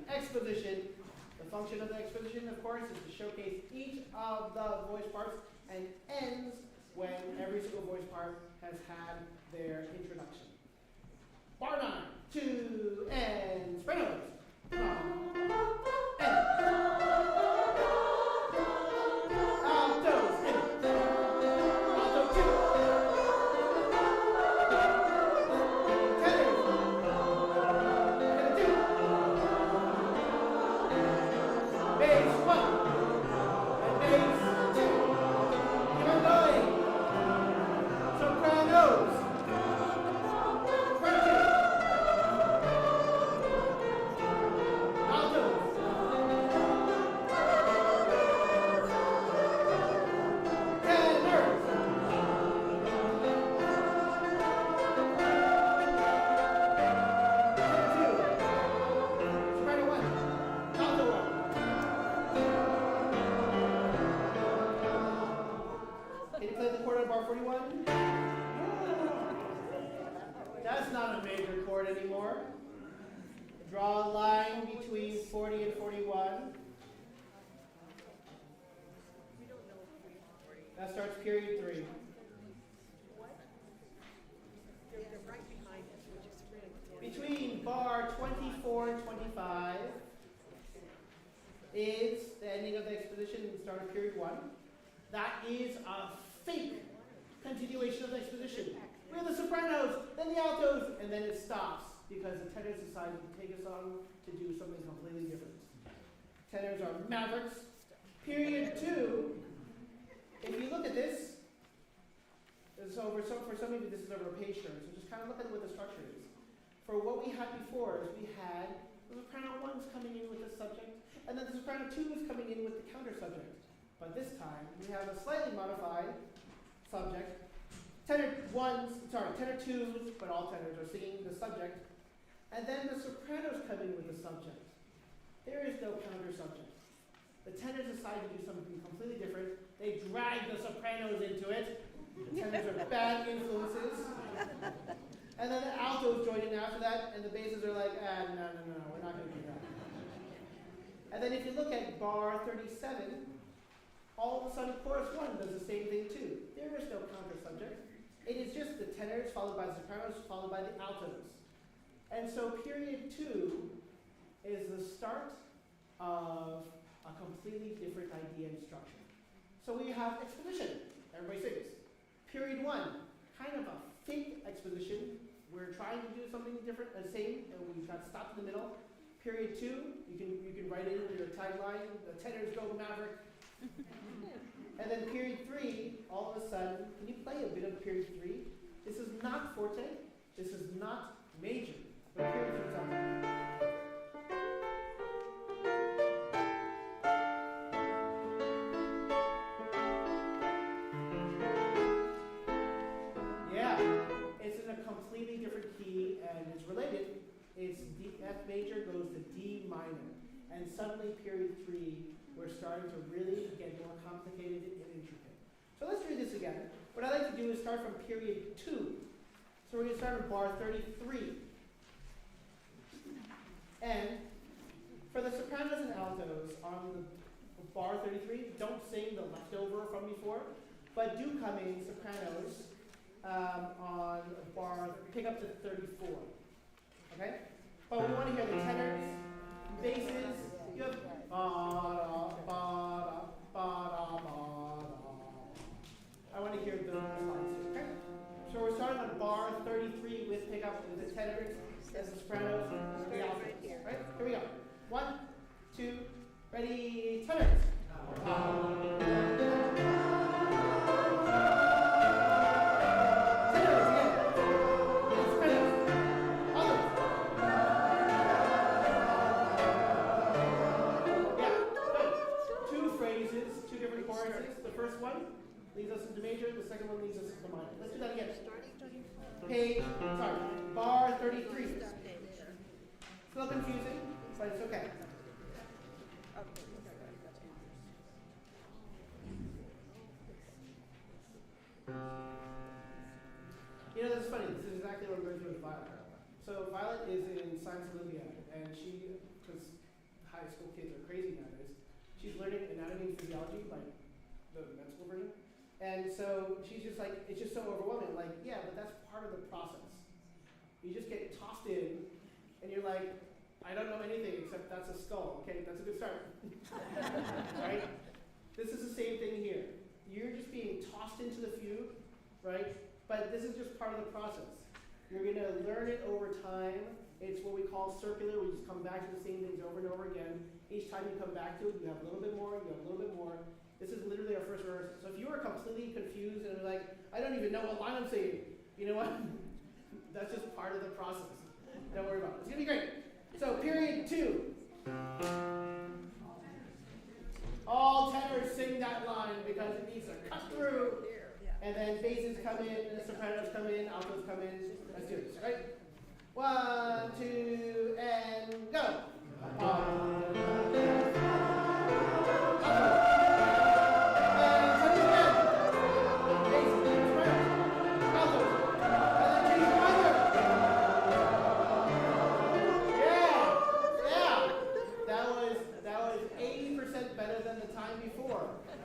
exposition. The function of the exposition, of course, is to showcase each of the voice parts and ends when every single voice part has had their introduction. Bar 9, 2, and sopranos. Altos, alto 2. That's not a major chord anymore. Draw a line between 40 and 41. That starts period 3. Between bar 24 and 25 is the ending of the exposition and start of period 1. That is a fake continuation of the exposition. We have the sopranos, then the altos, and then it stops because the tenors decided to take us on to do something completely different. Tenors are mavericks. Period 2, if you look at this, so for some of you this is over a page turn, so just kind of look at what the structure is. For what we had before is we had the soprano 1s coming in with the subject, and then the soprano 2s coming in with the counter subject. But this time we have a slightly modified subject. Tenor 2s, but all tenors are singing the subject. And then the sopranos come in with the subject. There is no counter subject. The tenors decide to do something completely different. They drag the sopranos into it. The tenors are bad influences. And then the altos join in after that, and the basses are like, no, we're not going to do that. And then if you look at bar 37, all of a sudden chorus 1 does the same thing too. There is no counter subject. It is just the tenors followed by the sopranos followed by the altos. And so period 2 is the start of a completely different idea and structure. So we have exposition. Everybody sings. Period 1, kind of a fake exposition. We're trying to do something different, the same, and we got stopped in the middle. Period 2, you can write in your tagline, the tenors go maverick. And then period 3, all of a sudden, can you play a bit of period 3? This is not forte, this is not major, but period 3 is on. Yeah, it's in a completely different key and it's related. It's F major goes to D minor. And suddenly period 3, we're starting to really get more complicated and intricate. So let's read this again. What I like to do is start from period 2. So we're going to start with bar 33. bar 33. Don't sing the leftover from before, but do come in sopranos on bar, pick up to 34. Okay? But we want to hear the tenors, basses. You have ba-da, ba-da, ba-da, ba-da. I want to hear those lines too. Okay? So we're starting on bar 33 with pickup with the tenors, as the sopranos, and the altos. Right? Here we go. 1, 2, ready, tenors. Tenors again. And sopranos. Altos. Yeah, good. 2 phrases, 2 different choruses. The first one leads us into major, the second one leads us into minor. Let's do that again. Bar 33. It's a little confusing, but it's okay. You know, that's funny. This is exactly what we're going through with Violet. So Violet is in Science Olympiad, and she, because high school kids are crazy nowadays, she's learning anatomy and physiology, like the med school version. And so she's just like, it's just so overwhelming. Like, yeah, but that's part of the process. You just get tossed in, and you're like, I don't know anything except that's a skull. Okay, that's a good start. Right? This is the same thing here. You're just being tossed into the fugue, right? But this is just part of the process. You're going to learn it over time. It's what we call circular. We just come back to the same things over and over again. Each time you come back to it, you have a little bit more, you have a little bit more. This is literally our first rehearsal. So if you are completely confused and like, I don't even know what line I'm singing, you know what? That's just part of the process. Don't worry about it. It's going to be great. So period 2. All tenors sing that line because it needs to cut through. And then basses come in, and the sopranos come in, altos come in. Let's do this, right? 1, 2, and go.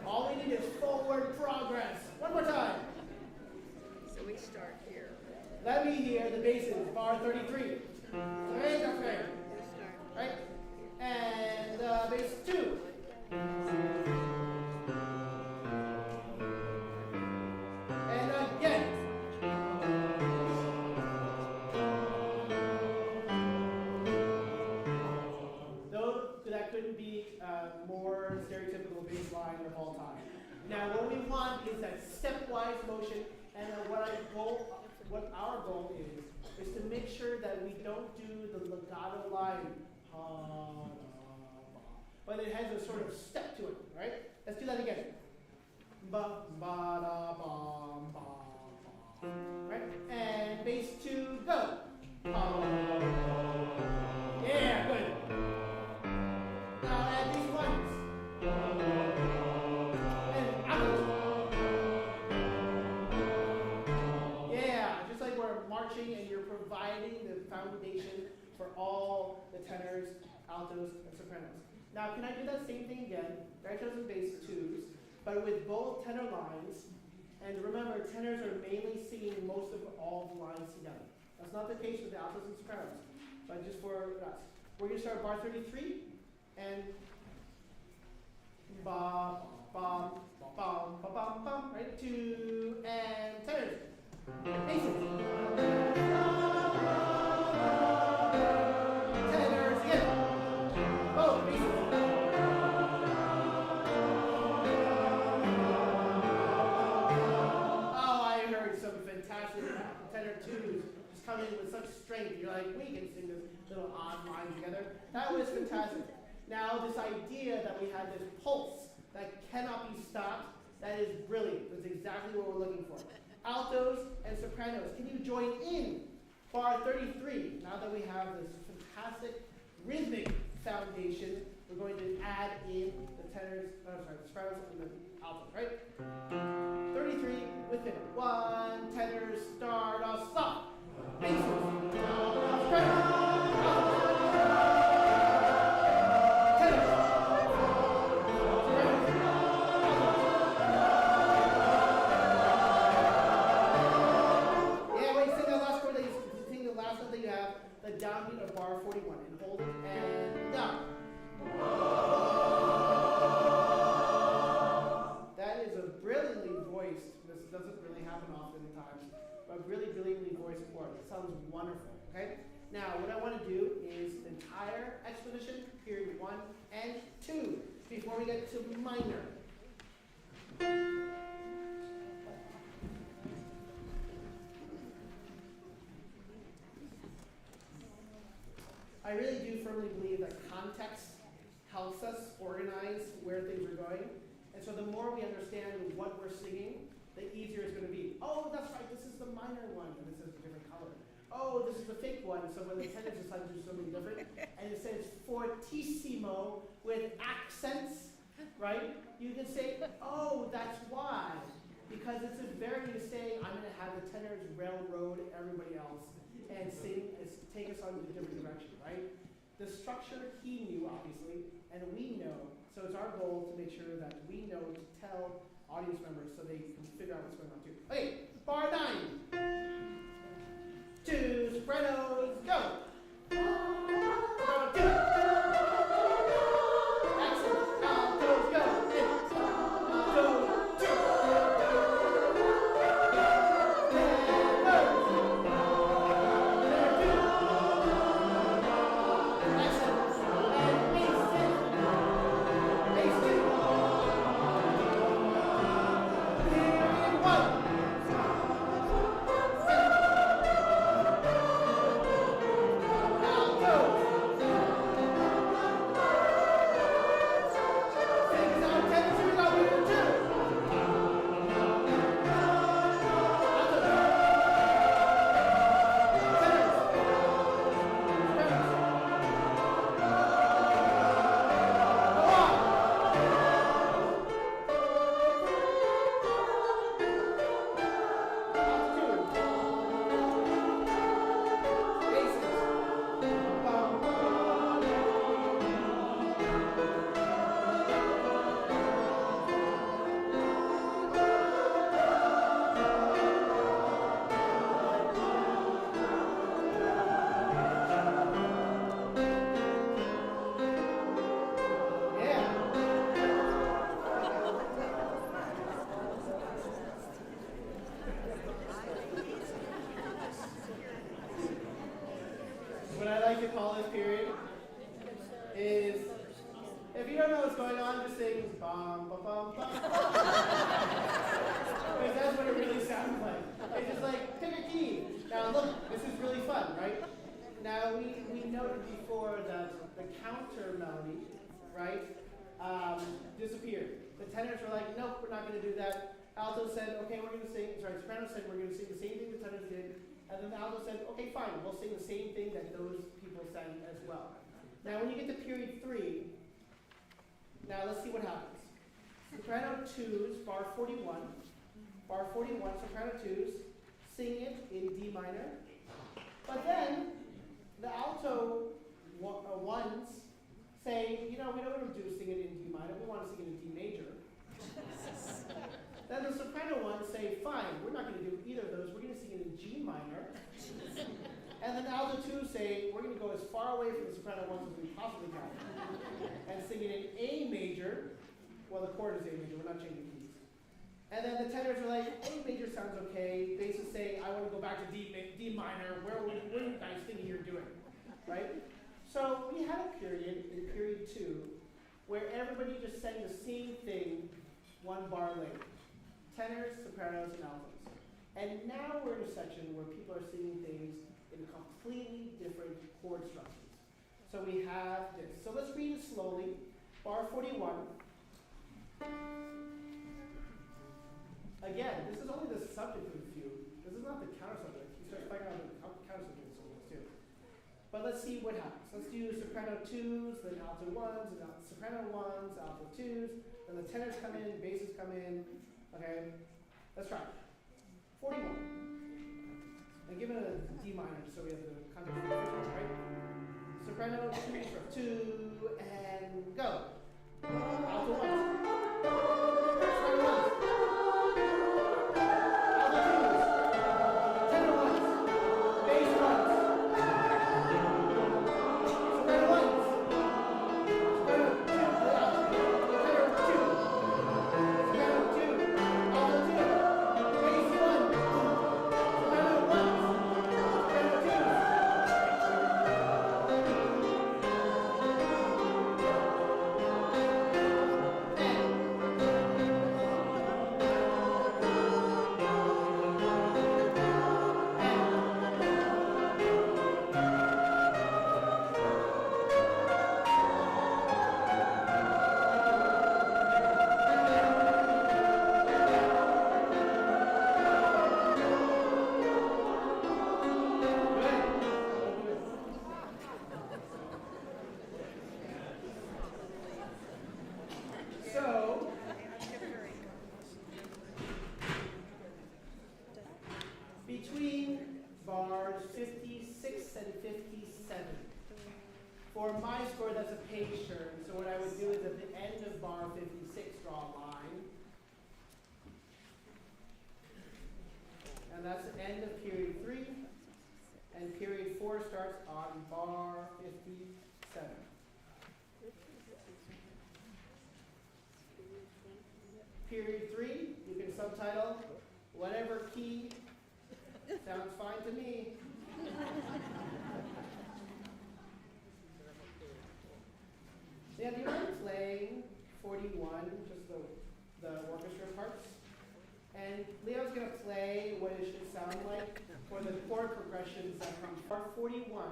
All we need is forward progress. One more time. So we start here. Let me hear the basses, bar 33. Right, that's right. Right? And bass 2. And again. Though that couldn't be more stereotypical bass line of all time. Now, what we want is that stepwise motion, and what our goal is to make sure that we don't do the legato line, but it has a sort of step to it, right? Let's do that again. Ba ba da bum ba. Right? And bass 2, go. Yeah, good. Now add these ones. And out. Yeah, just like we're marching and you're providing the foundation for all the tenors, altos, and sopranos. Now, can I do that same thing again? Altos and bass 2s, but with both tenor lines. And remember, tenors are mainly singing most of all the lines together. That's not the case with the altos and sopranos, but just for us. We're going to start bar 33 and ba bum bum ba bum bum. Right, 2 and tenors. Basses. Tenors again. Both basses. Tenor 2s just come in with such strength. You're like, we can sing this little odd line together. That was fantastic. Now, this idea that we have this pulse that cannot be stopped, that is brilliant. That's exactly what we're looking for. Altos and sopranos, can you join in bar 33? Now that we have this fantastic rhythmic foundation, we're going to add in the tenors, the sopranos and the altos, right? 33 with it. 1, tenors, start off, stop. Basses, sopranos, altos, tenors, sopranos. sometimes, but really brilliantly voiced chord. It sounds wonderful, okay? Now, what I want to do is the entire exposition, period 1 and 2, before we get to minor. I really do firmly believe that context helps us organize where things are going. And so the more we understand what we're singing, the easier it's going to be. Oh, that's right, this is the minor one, and this is a different color. Oh, this is the fake one, so when the tenors decide to do something different, and it says fortissimo with accents, right? You can say, oh, that's why. Because it's a very to say, I'm going to have the tenors railroad everybody else and take us on a different direction, right? The structure he knew, obviously, and we know. So it's our goal to make sure that we know to tell audience members so they can figure out what's going on too. Okay, bar 9. 2 sopranos, go. Soprano 2. Accent, altos, go. Alto 2. What I like to call this period is, if you don't know what's going on, just sing bum bum bum bum. Because that's what it really sounds like. It's just like, pick a key. Now look, this is really fun, right? Now we noted before that the counter melody, right, disappeared. The tenors were like, nope, we're not going to do that. Alto said, okay, we're going to sing, soprano said we're going to sing the same thing the tenors did. And then the alto said, okay, fine, we'll sing the same thing that those people sang as well. Now when you get to period 3, now let's see what happens. Soprano 2s, bar 41. Bar 41, soprano 2s, sing it in D minor. But then the alto 1s say, you know, we don't want to sing it in D minor, we want to sing it in D major. Then the soprano ones say, fine, we're not going to do either of those, we're going to sing it in G minor. And then the alto 2s say, we're going to go as far away from the soprano ones as we possibly can. And sing it in A major. Well, the chord is A major, we're not changing keys. And then the tenors are like, A major sounds okay. Basses say, I want to go back to D minor. What are you guys thinking you're doing? Right? So we had a period, in period 2, where everybody just sang the same thing one bar later. Tenors, sopranos, and altos. And now we're in a section where people are singing things in completely different chord structures. So we have this. So let's read it slowly. Bar 41. Again, this is only the subject of the fugue. This is not the counter subject. You start figuring out the counter subject in solos too. But let's see what happens. Let's do soprano 2s, then alto 1s, and soprano 1s, alto 2s. Then the tenors come in, basses come in. Okay, let's try. 41. And give it a D minor so we have the context of the first one, right? Soprano 2, and go. Alto 1s. Soprano 1s. Alto 2s. Tenor 1s. Bass 1s. Soprano 1s. Soprano 2. Tenor 2. Soprano 2. Alto 2. Bass 1. high score, that's a page turn. So what I would do is at the end of bar 56, draw a line. And that's the end of period 3. And period 4 starts on bar 57. Period 3, you can subtitle whatever key sounds fine to me. Yeah, do you mind playing 41, just the orchestra parts? And Leo's going to play what it should sound like for the chord progressions that come. Bar 41,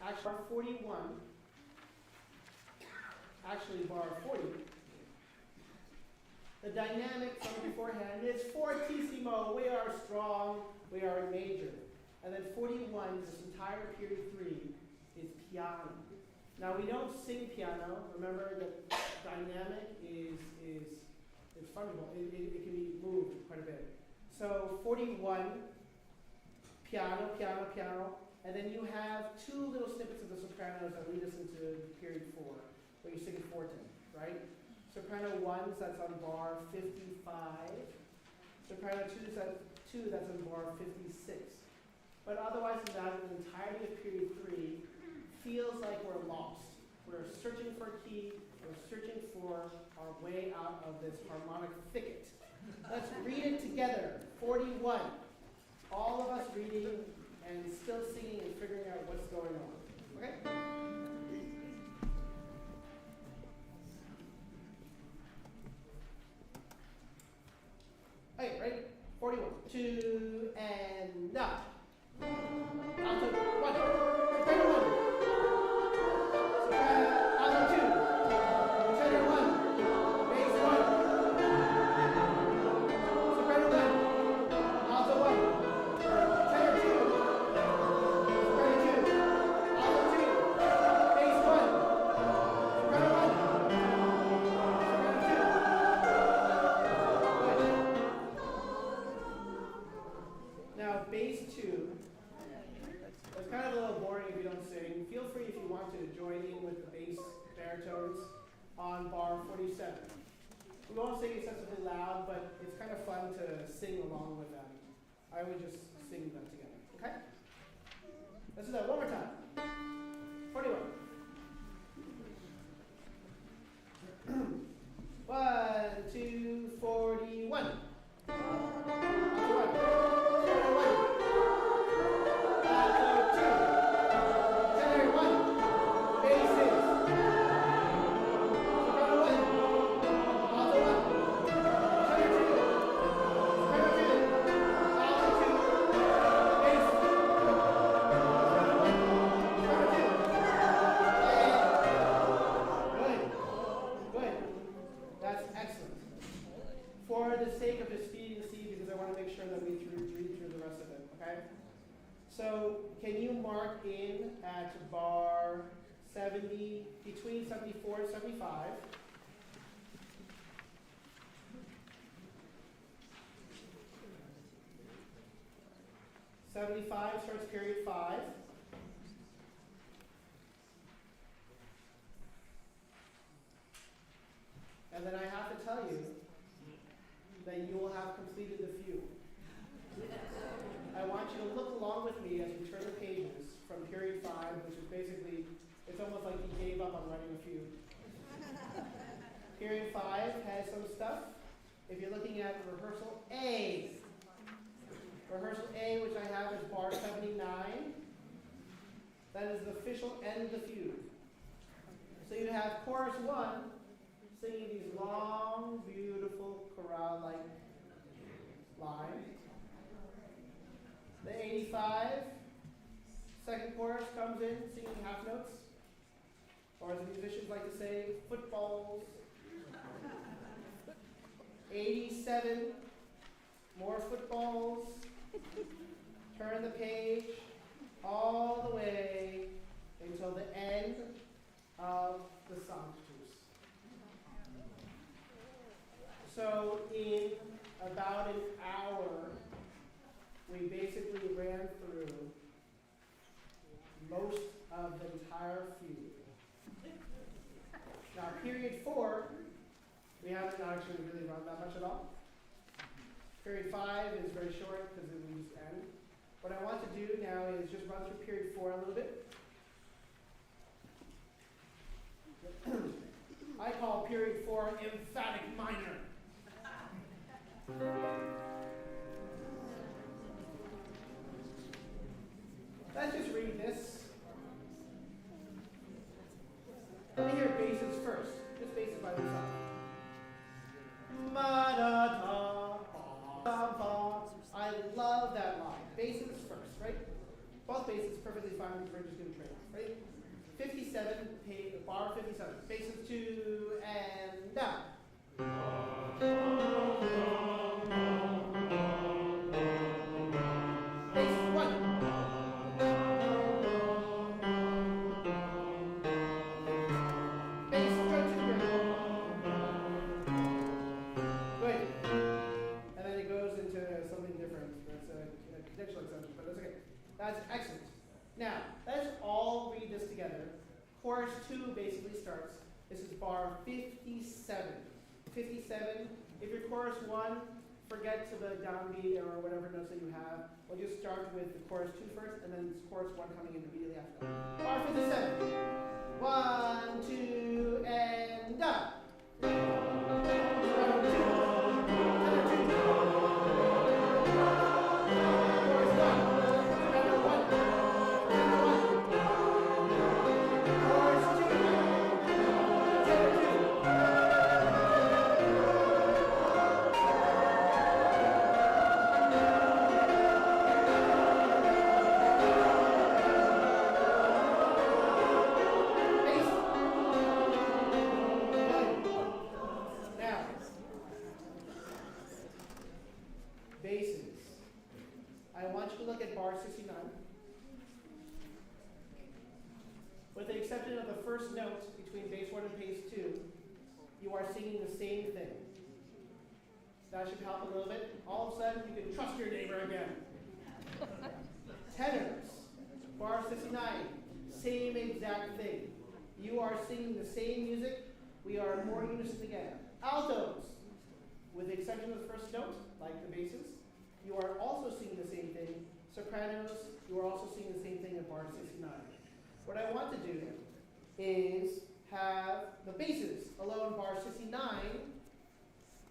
actually bar 41, actually bar 40. The dynamic from beforehand is fortissimo, we are strong, we are major. And then 41, this entire period 3, is piano. Now we don't sing piano. Remember that dynamic is fungible. It can be moved quite a bit. So 41, piano, piano, piano, and then you have 2 little snippets of the sopranos that lead us into period 4, where you sing forte, right? Soprano 1, that's on bar 55. Soprano 2, that's on bar 56. But otherwise than that, the entirety of period 3 feels like we're lost. We're searching for a key. We're searching for our way out of this harmonic thicket. Let's read it together. 41. All of us reading and still singing and figuring out what's going on. Okay? Okay, ready? 41. 2 and up. Alto 1. Soprano 1. Alto 2. Tenor 1. Bass 1. Soprano 1. Alto 1. Tenor 2. Soprano 2. Alto 2. Bass 1. Soprano 1. Now, bass 2, it's kind of a little boring if you don't sing. Feel free if you want to join in with the bass baritones on bar 47. We won't sing excessively loud, but it's kind of fun to sing along with them. I would just sing them together, okay? Let's do that one more time. 41. 1, 2, 41. For the sake of just feeding the seed, because I want to make sure that we read through the rest of it, okay? So, can you mark in at bar 70, between 74 and 75? '75 starts period 5. And then I have to tell you that you will have completed the fugue. I want you to look along with me as we turn the pages from period 5, which is basically, it's almost like he gave up on writing a fugue. Period 5 has some stuff. If you're looking at rehearsal A, which I have is bar 79, that is the official end of the fugue. So you have chorus 1, singing these long, beautiful chorale-like lines. The 85, second chorus comes in singing half notes, or as the musicians like to say, footballs. 87, more footballs. Turn the page all the way until the end of the Sanctus. So in about an hour, we basically ran through most of the few. Now, period 4, we haven't actually really run that much at all. Period 5 is very short because we just end. What I want to do now is just run through period 4 a little bit. I call period 4 emphatic minor. Let's just read this. Let me hear basses first. Just basses by themselves. Ma-da-da, ba-da-ba. I love that line. Basses first, right? Both basses perfectly fine. We're just going to trade off, right? 57, bar 57. Basses 2 and down. Basses 1. Bass, drum 2. Good. And then it goes into something different. That's a contextual exception, but that's okay. That's excellent. Now, let's all read this together. Chorus 2 basically starts. This is bar 57. 57. If you're chorus 1, forget to the downbeat or whatever notes that you have. We'll just start with the chorus 2 first, and then chorus 1 coming in immediately after that. Bar 57. 1, 2, and down. With the exception of the first note between bass 1 and bass 2, you are singing the same thing. That should help a little bit. All of a sudden, you can trust your neighbor again. Tenors, bar 69, same exact thing. You are singing the same music. We are more unison again. Altos, with the exception of the first note, like the basses, you are also singing the same thing. Sopranos, you are also singing the same thing at bar 69. What I want to do is have the basses alone, bar 69,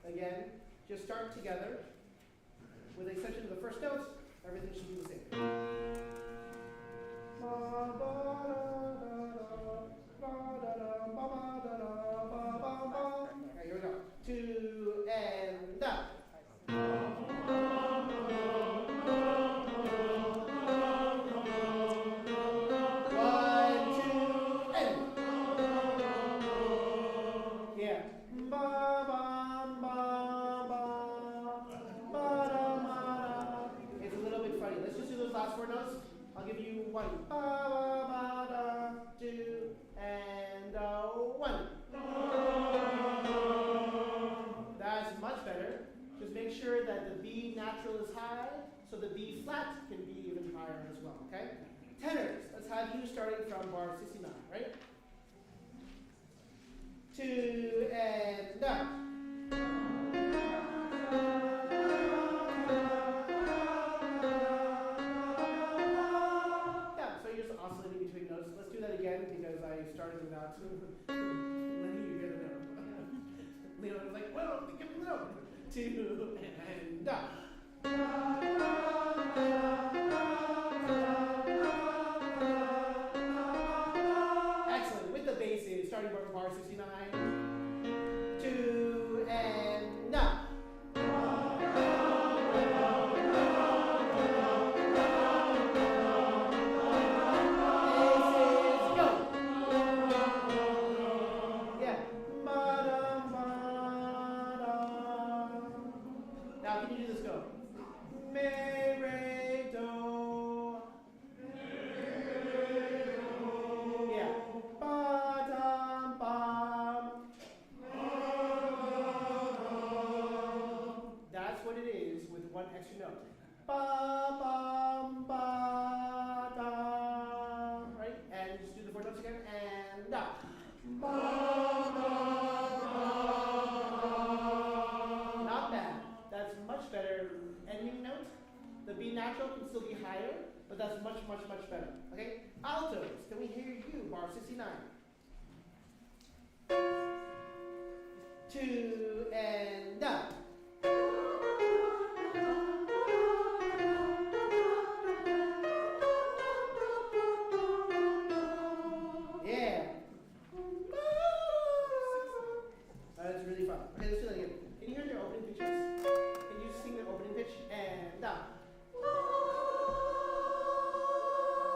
again, just start together. With the exception of the first notes, everything should be the same. Okay, here we go. 2 and down. I'll give you 1. Ba, ba, ba, da, 2, and 1. That's much better. Just make sure that the B natural is high, so the B flat can be even higher as well, okay? Tenors, let's have you starting from bar 69, right? 2, and down. Because I started without letting you get a note. Leon was like, well, give me a note. 2 and down. Excellent. With the basses, starting from bar 69. 2 and down. altos, can we hear you, bar 69? 2 and down. Yeah. That's really fun. Okay, let's do that again. Can you hear your opening pitches? Can you sing the opening pitch? And down.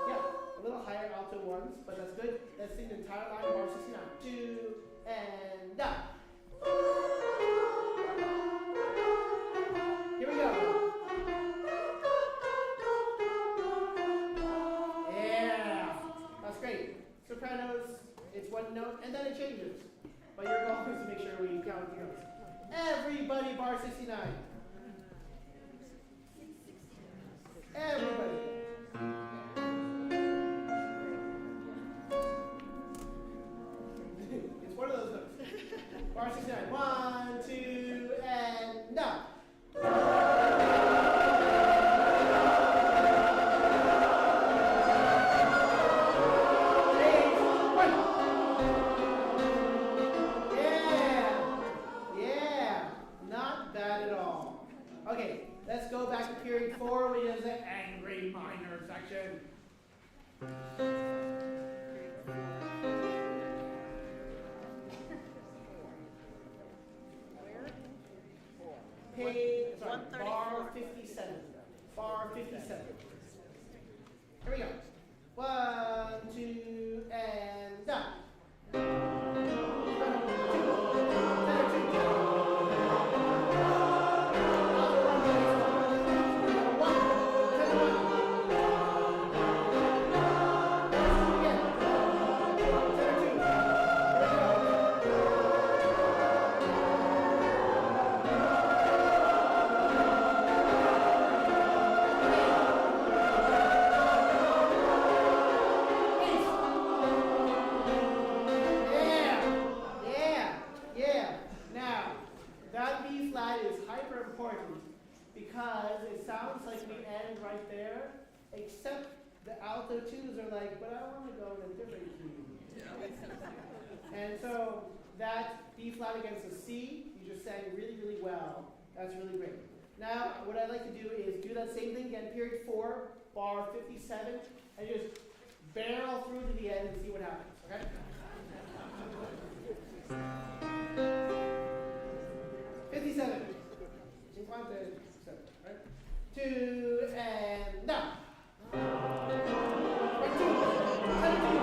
Yeah, a little higher alto ones, but that's good. Let's sing the entire line, bar 69. 2 and down. Here we go. Yeah, that's great. Sopranos, it's one note, and then it changes. But your goal is to make sure we count the notes. Everybody, bar 69. Everybody. It's one of those notes. Bar 69. 1, 2, and down. Okay, let's go back to period 4, which is the angry minor section. Page, sorry, bar 57. Bar 57. Here we go. 1, 2, and down. Because it sounds like we end right there, except the alto twos are like, but I want to go in a different key. And so that B flat against a C, you just sang really, really well. That's really great. Now, what I'd like to do is do that same thing again, period 4, bar 57, and just barrel through to the end and see what happens, okay? 57. 1, 2, 7, right? 2 and down. Right, 2. 17.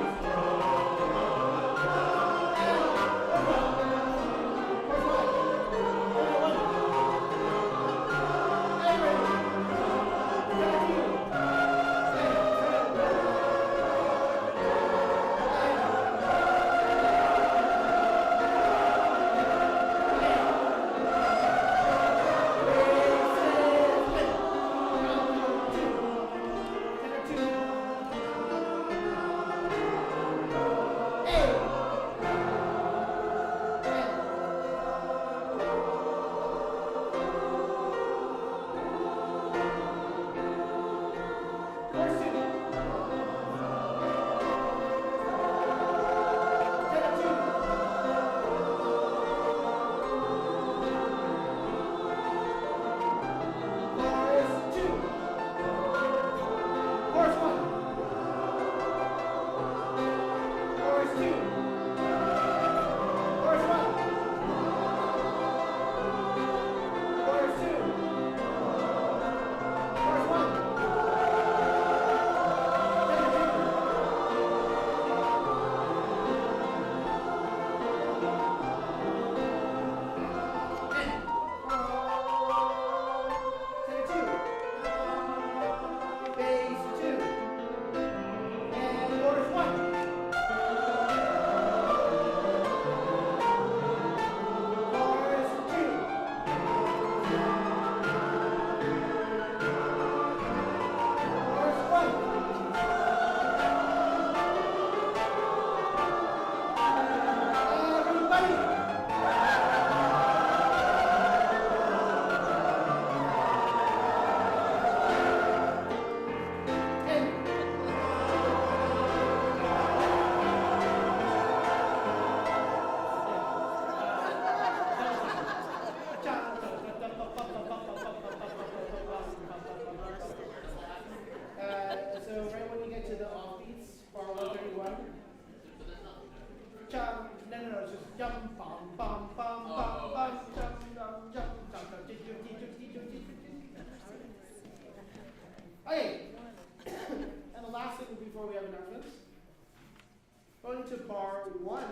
going to bar 1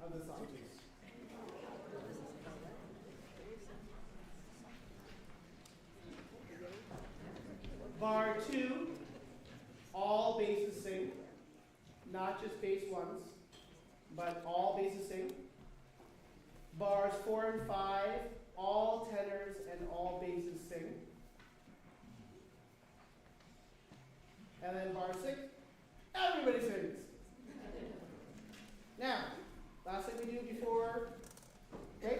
of the song piece. Bar 2, all basses sing, not just bass ones, but all basses sing. Bars 4 and 5, all tenors and all basses sing. And then bar 6, everybody sings. Now, last thing we do before break,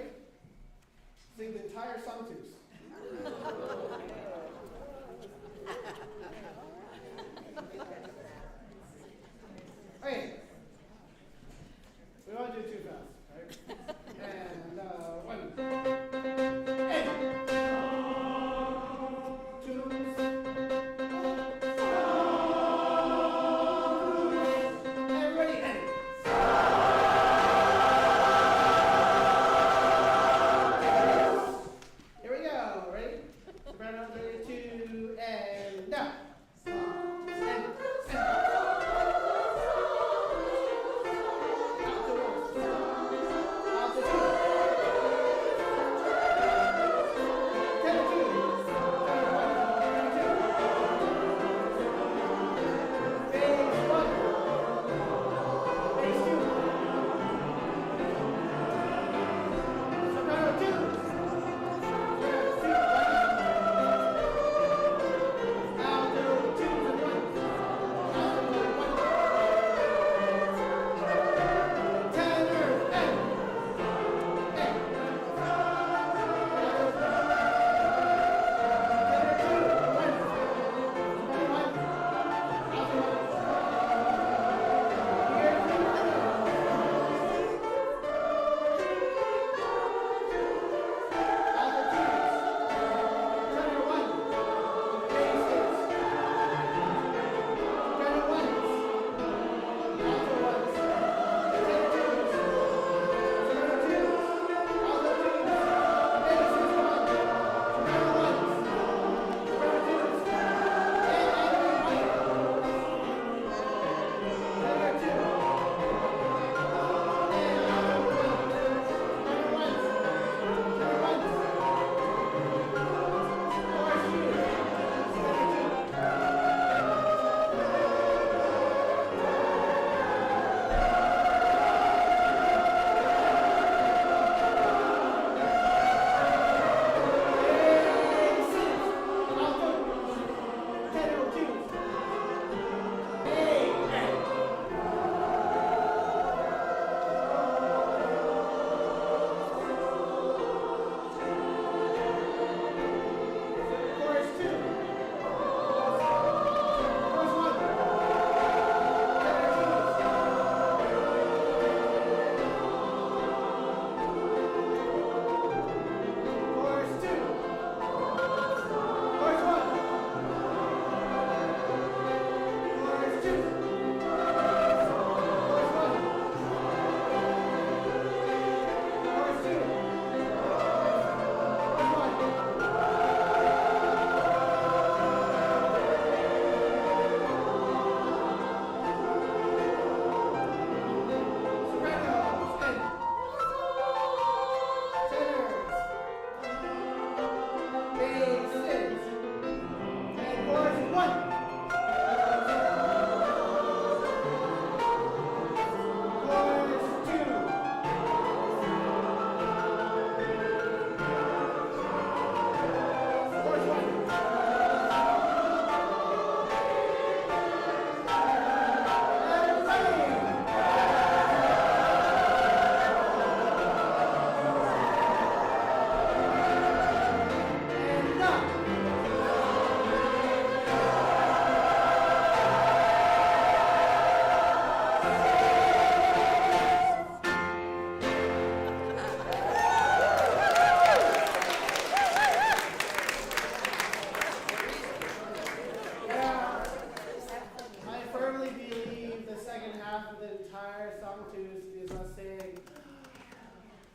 sing the entire song twos. Okay. We don't want to do it too fast, right? And 1, and 2, everybody, and here we go. Ready? Soprano, 2, and now.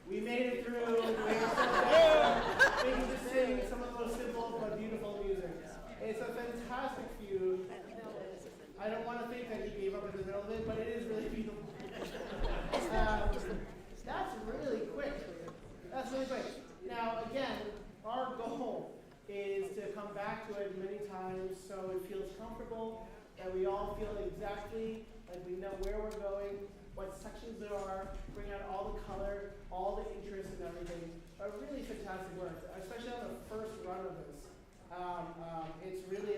We made it through. We can just sing some of the most simple but beautiful music. It's a fantastic fugue. I don't want to think that he gave up in the middle of it, but it is really beautiful. comfortable, that we all feel exactly like we know where we're going, what sections there are, bring out all the color, all the interest and everything. Really fantastic work, especially on the first run of this. It's really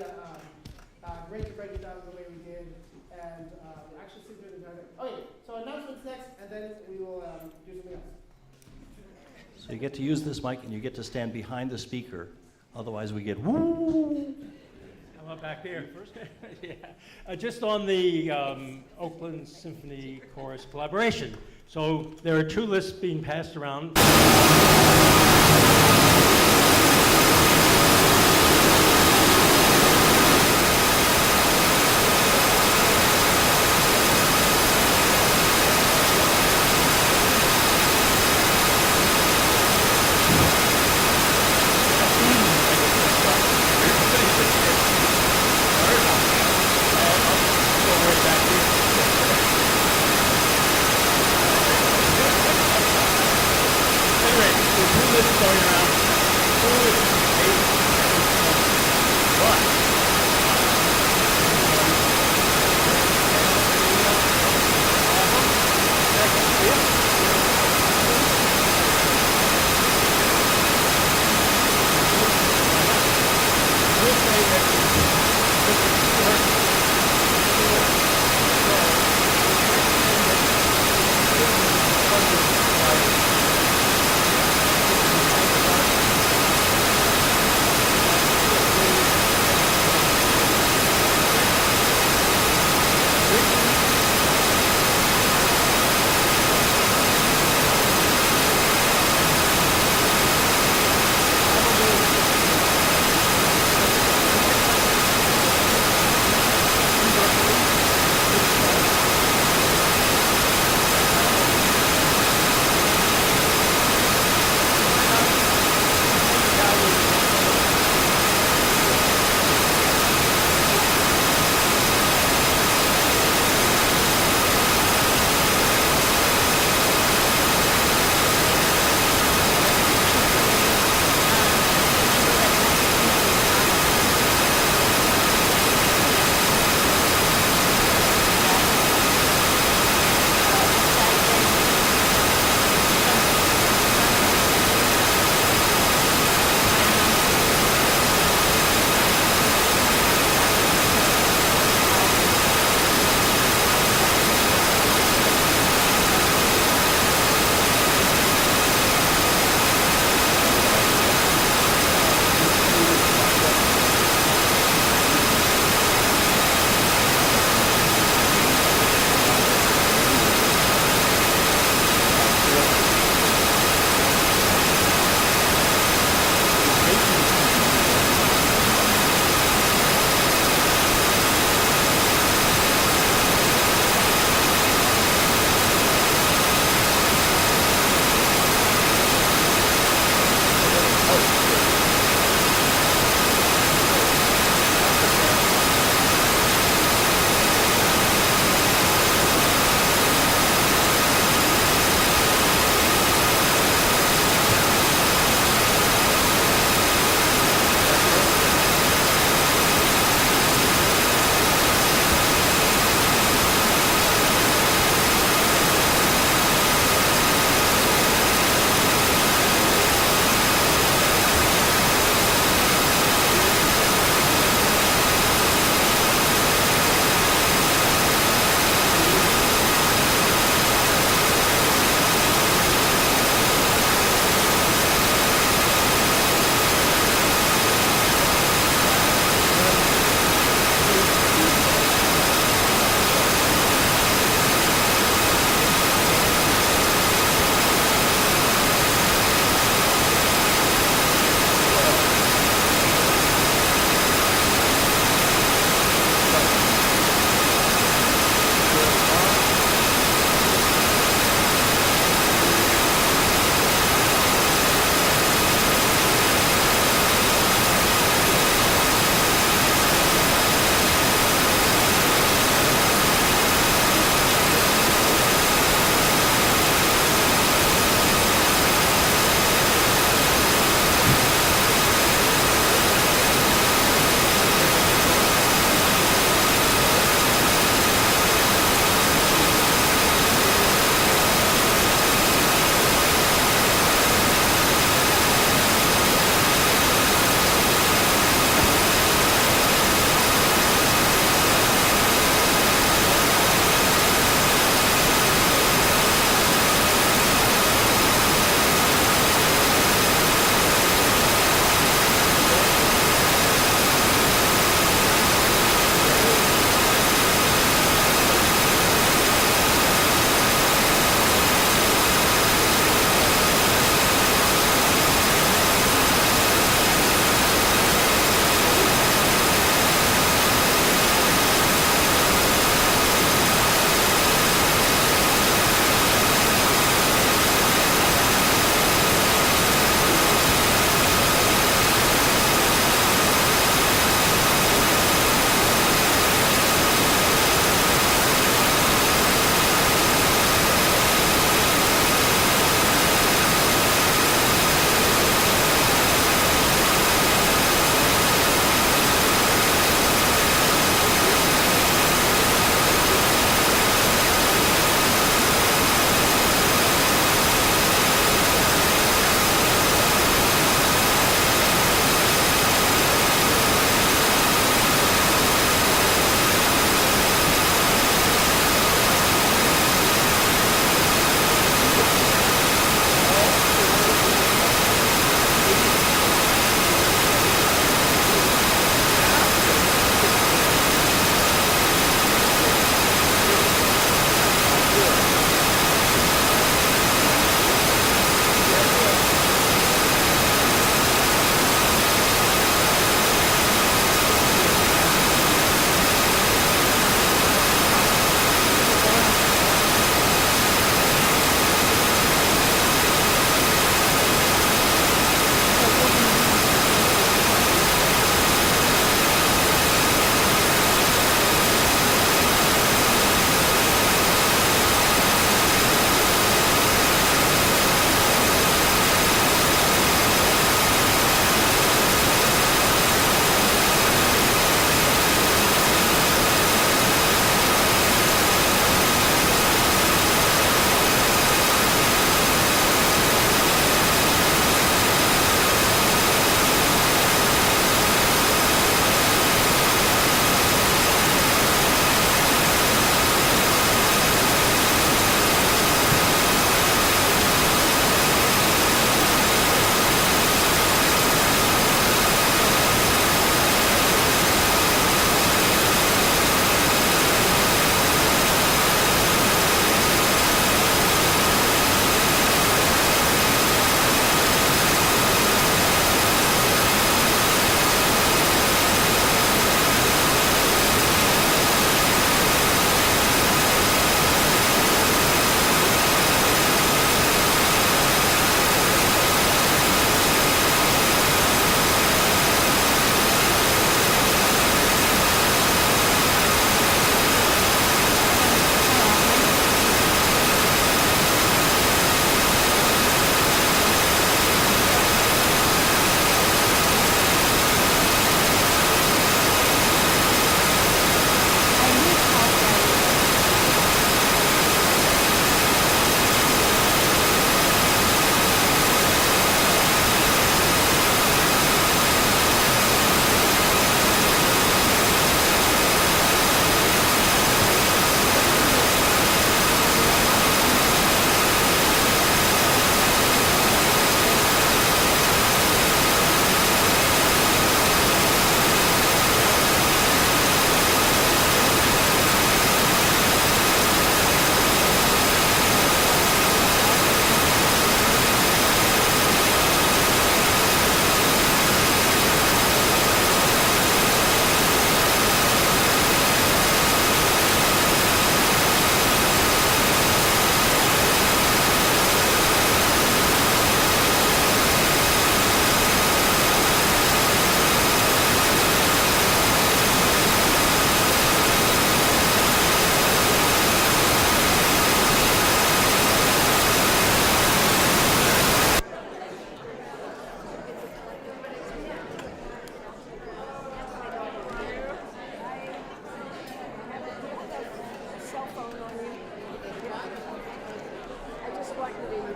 great to break it down the way we did, and actually sit through the entire thing. Okay, so announcements next, and then we will do something else. So you get to use this mic and you get to stand behind the speaker. Otherwise we get woo. How about back there first? Yeah. Just on the Oakland Symphony Chorus collaboration. So there are 2 lists being passed around. Anyway, the 2 lists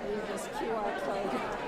Use this QR code.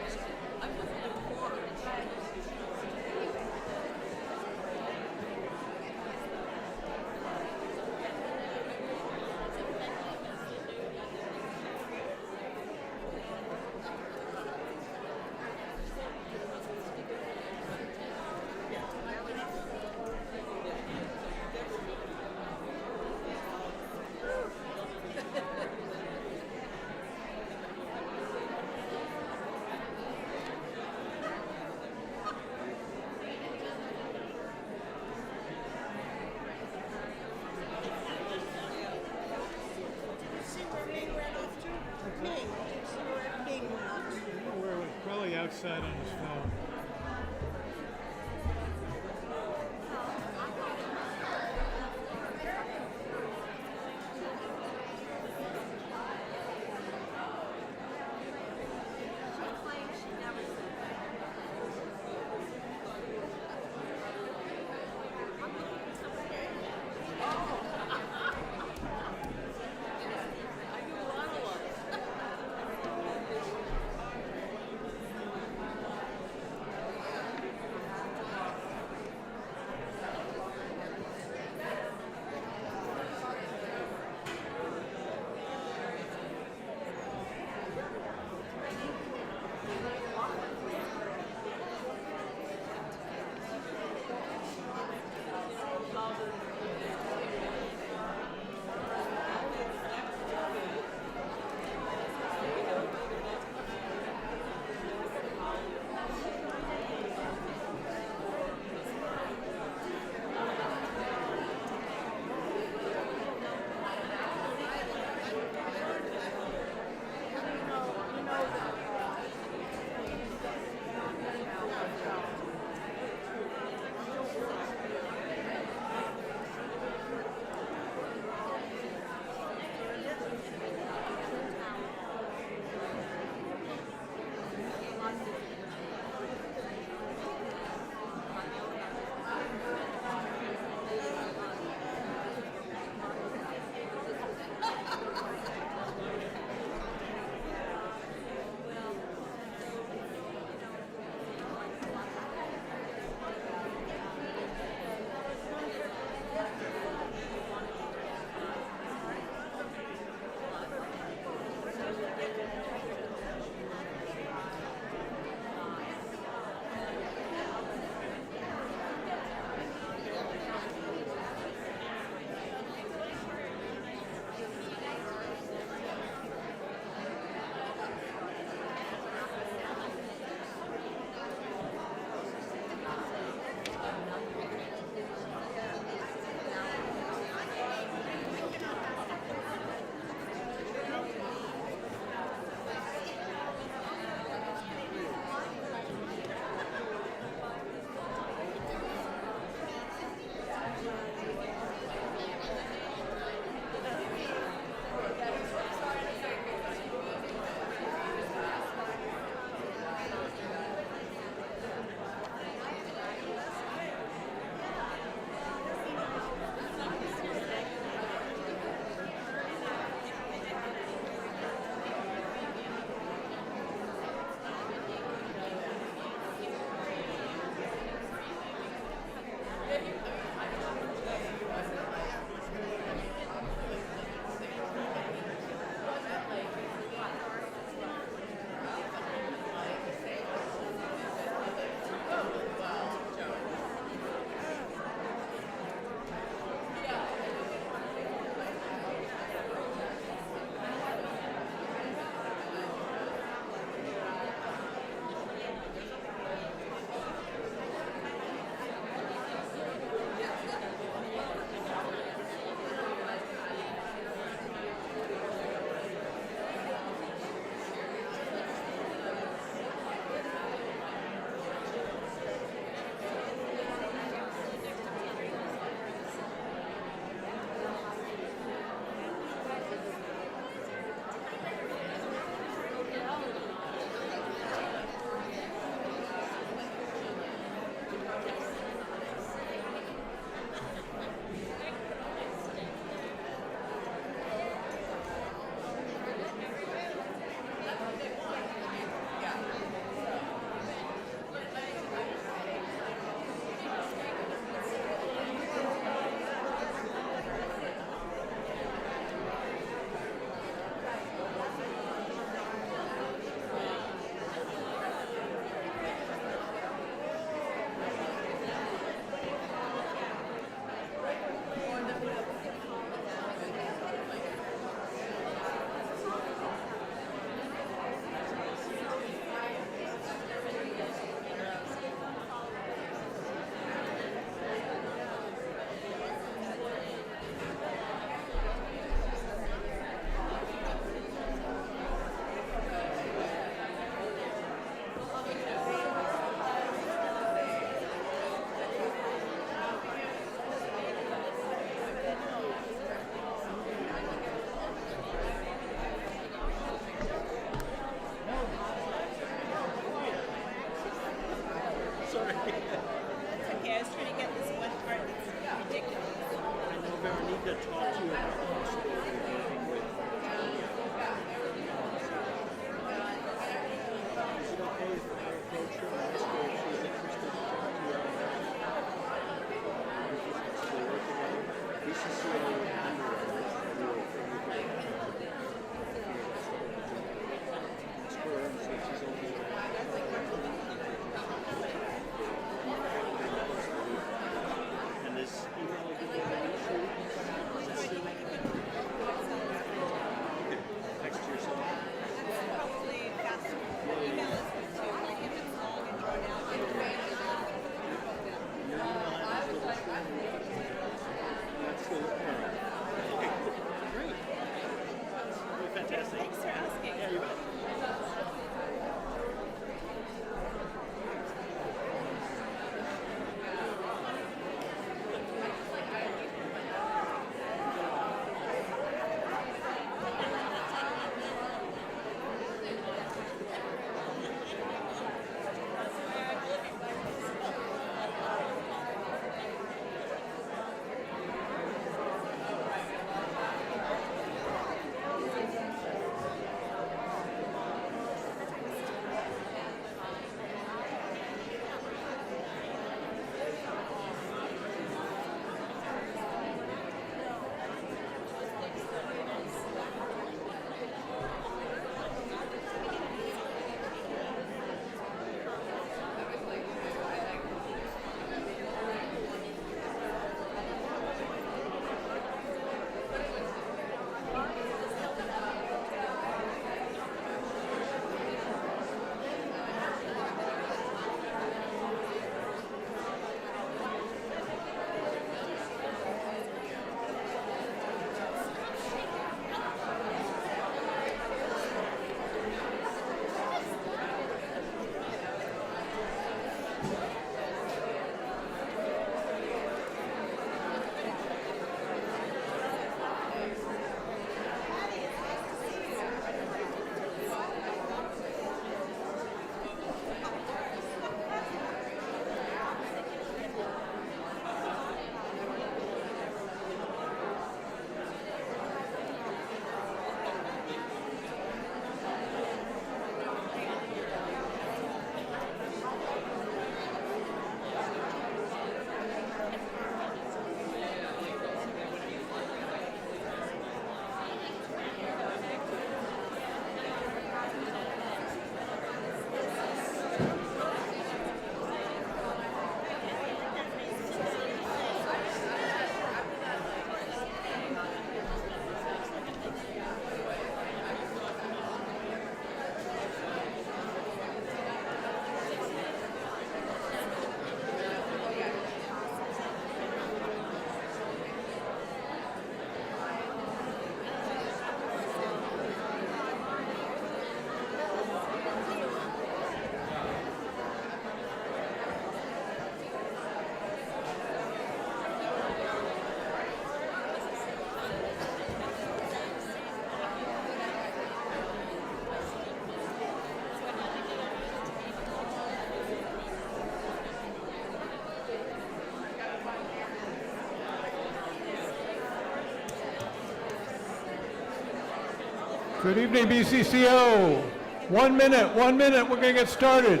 Good evening, BCCO. 1 minute, we're going to get started.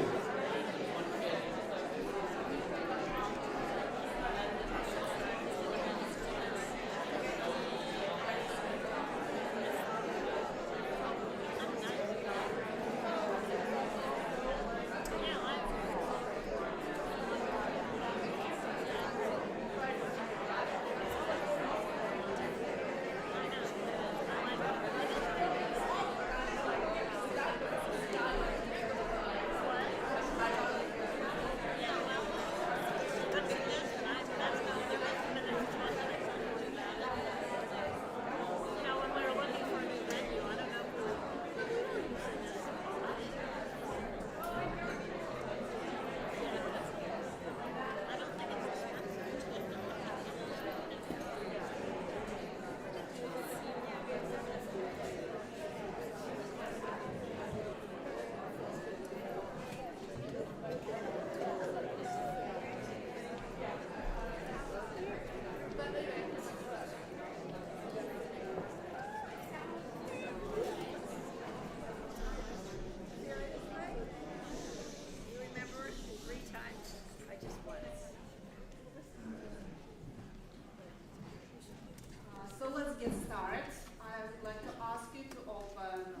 So let's get started. I would like to ask you to open,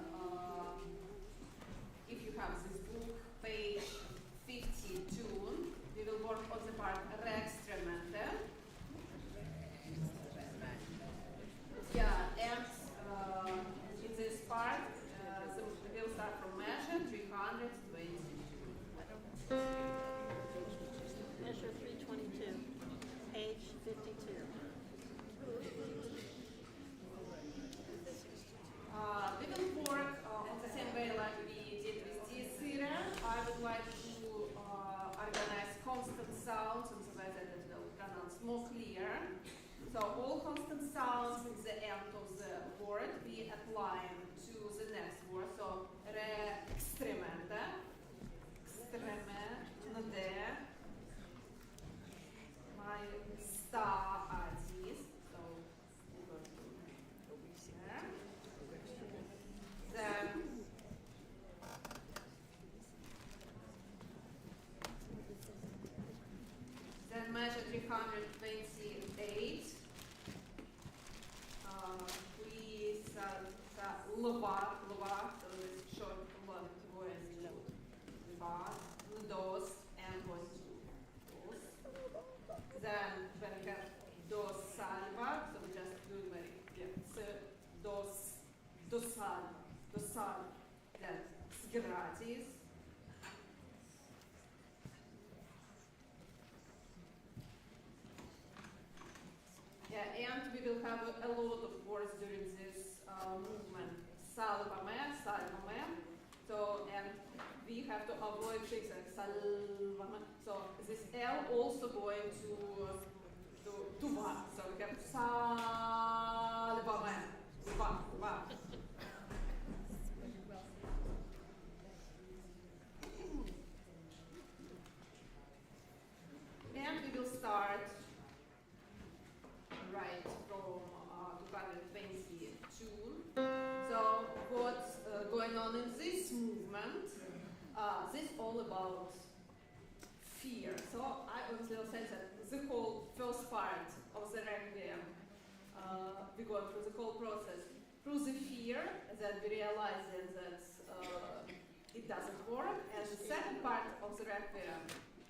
if you have this book, page 52. We will work on the part Rehearsal. Yeah, and in this part, so we'll start from measure 322. Measure 322, page 52. We will work on the same way like we did with this theater. I would like to organize constant sounds in the way that it will pronounce more clear. So all constant sounds in the end of the word we apply to the next word. So extremamente, my star artist. So we're going to go there. Then measure 328. Please, lova, so this short love word is lova, dos, and going to dos. Then when we have dos salva, so we just do very, dos salva, then gratis. Yeah, and we will have a lot of words during this movement. Salvame. So, and we have to avoid things like salvame. So this L also going to va. So we have salvame. Va. And we will start right from 222. So what's going on in this movement? This is all about fear. So I honestly will say that the whole first part of the requiem, we go through the whole process through the fear that we realize that it doesn't work. And the second part of the requiem,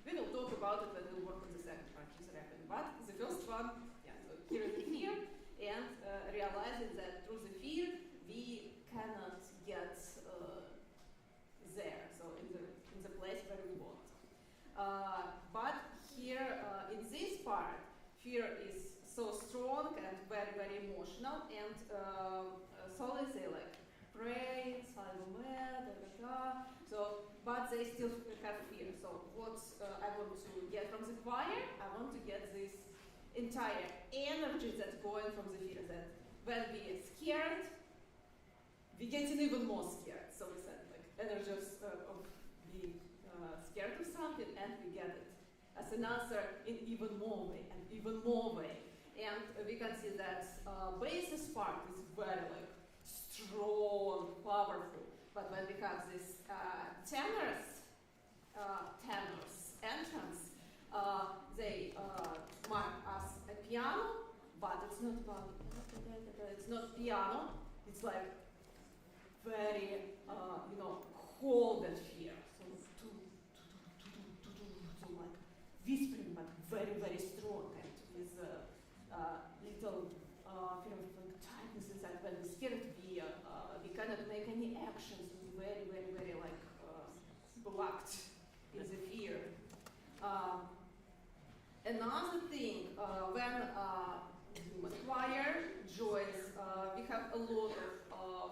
we will talk about it when we work on the second part of the requiem. But the first one, so hearing the fear and realizing that through the fear we cannot get there, so in the place where we want. But here in this part, fear is so strong and very, very emotional, and so they say like pray, so but they still have fear. So what I want to get from the choir, I want to get this entire energy that's going from the fear, that when we are scared, we get even more scared. So we said like energy of being scared of something, and we get it as an answer in even more way and even more way. And we can see that basis part is very like strong, powerful. But when we have this tenors entrance, they mark as a piano, but it's not it's not piano. It's like very cold and fear. So like whispering, but very very strong, and with little like tightness inside. When we're scared, we cannot make any actions. We're very very very like blocked in the fear. Another thing, when the choir joins, we have a lot of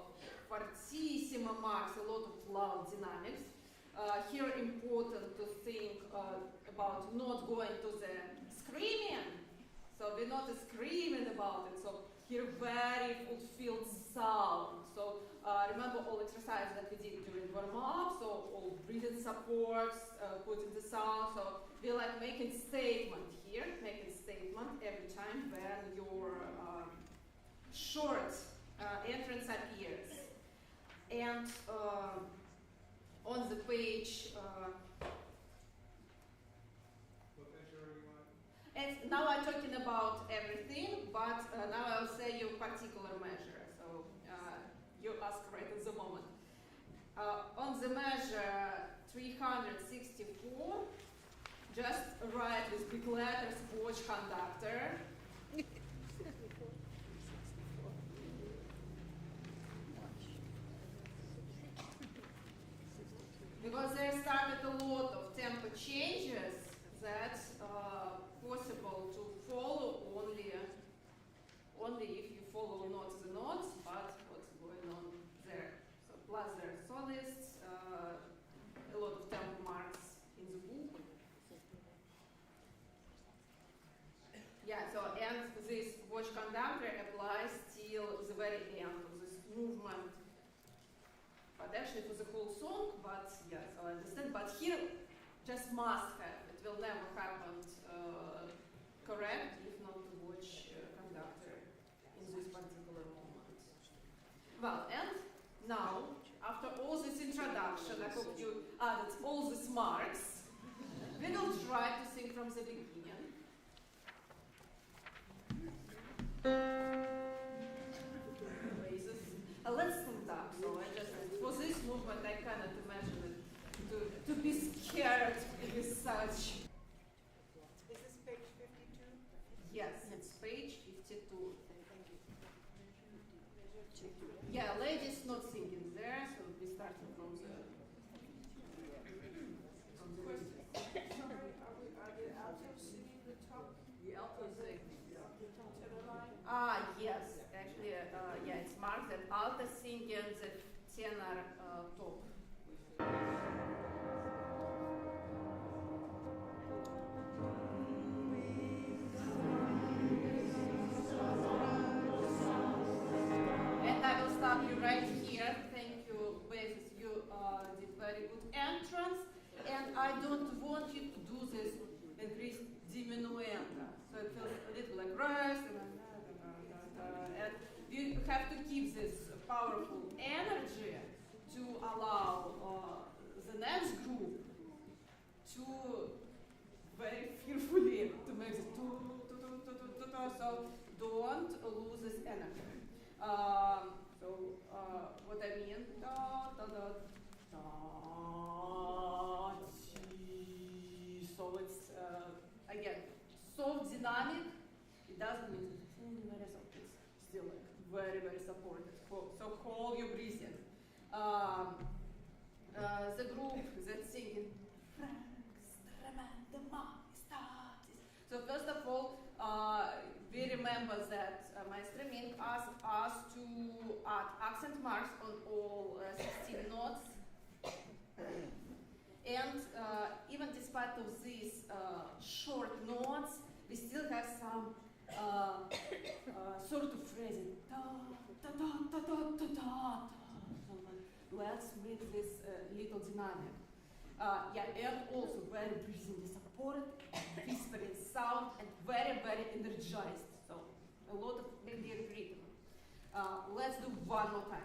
fortissimo marks, a lot of loud dynamics. Here important to think about not going to the screaming. So we're not screaming about it. So here very fulfilled sound. So remember all exercises that we did during warm-up. So all breathing supports, putting the sound. So we like making statement here, making statement every time when your short entrance appears. And on the page, and now I'm talking about everything, but now I'll say you particular measure. So you ask right at the moment. On the measure 364, just write with big letters, watch conductor. Because there started a lot of tempo changes that's possible to follow only if you follow not the notes, but what's going on there. So plus there are solists, a lot of tempo marks in the book. Yeah, so and this watch conductor applies till the very end of this movement. But actually for the whole song, but yes, I understand. But here, just must have. It will never happen correct if not to watch conductor in this particular moment. Well, and now, after all this introduction, I hope you added all these marks. We will try to sing from the beginning. Let's stand up. So I just, for this movement, I cannot imagine it to be scared with such. Is this page 52? Yes, it's page 52. Thank you. Yeah, ladies not singing there, so we starting from the. Are the altos singing the top? The alto sing. Tenor line? Yes, actually, yeah, it's marked that alto singing the tenor top. And I will stop you right here. Thank you, basses. You did very good entrance. And I don't want you to do this increased diminuendo. So it feels a little like rest and you have to keep this powerful energy to allow the next group to very fearfully to make this so don't lose this energy. So what I mean, so it's again soft dynamic. It doesn't mean it's still like very very supported. So hold your breathing. The group that's singing. So first of all, we remember that Maestro Ming asked us to add accent marks on all 16 notes. And even despite of these short notes, we still have some sort of phrasing. Let's make this little dynamic. Yeah, and also very breathing supported, whispering sound, and very, very energized. So a lot of big rhythm. Let's do one more time.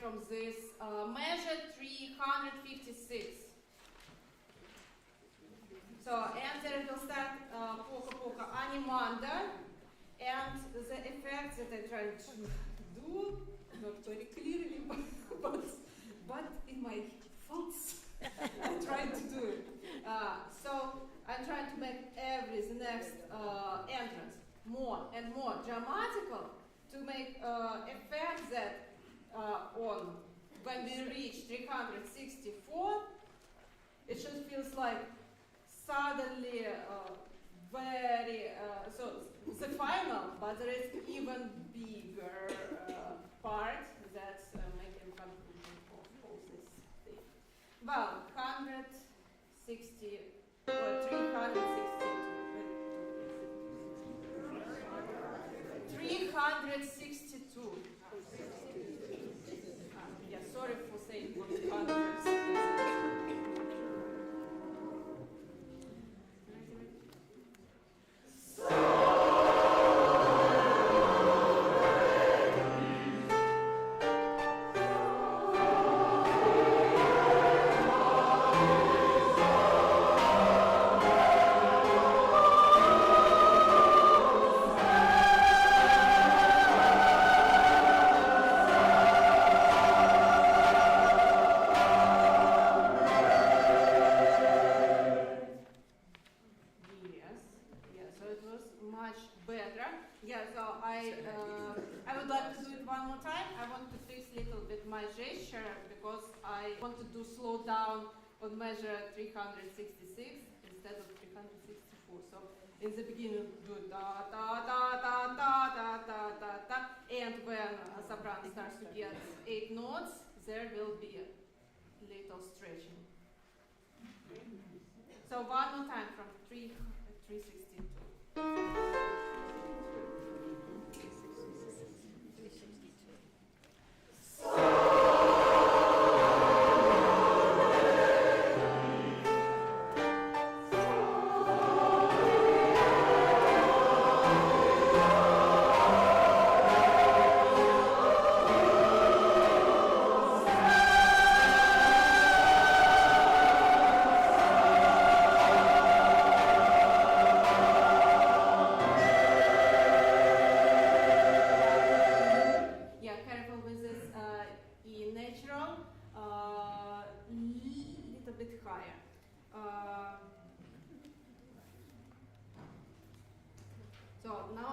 From this measure 356. So, and there will start poco poco animanda, and the effects that I try to do, not very clearly, but in my thoughts, I try to do it. So, I try to make the next entrance more and more dramatical to make effects that on when we reach 364, it just feels like suddenly very so the final, but there is even bigger part that's making conclusion of all this thing. Well, 160 or 362. Yeah, sorry for saying what others. Slow down on measure 366 instead of 364. So in the beginning do da da da da da da da da da, and when a soprano starts to get 8 notes, there will be a little stretching. So one more time from 362.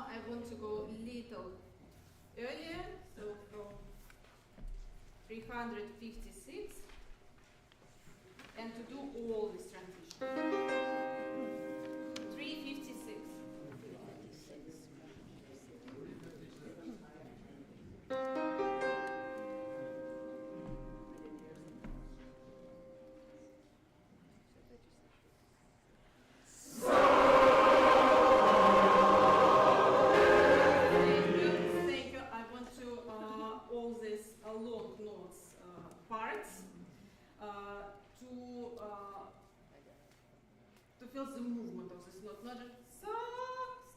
now I want to go a little earlier, so from 356, and to do all these transitions. 356. Thank you. I want to all these long notes parts to feel the movement of this note, not just so,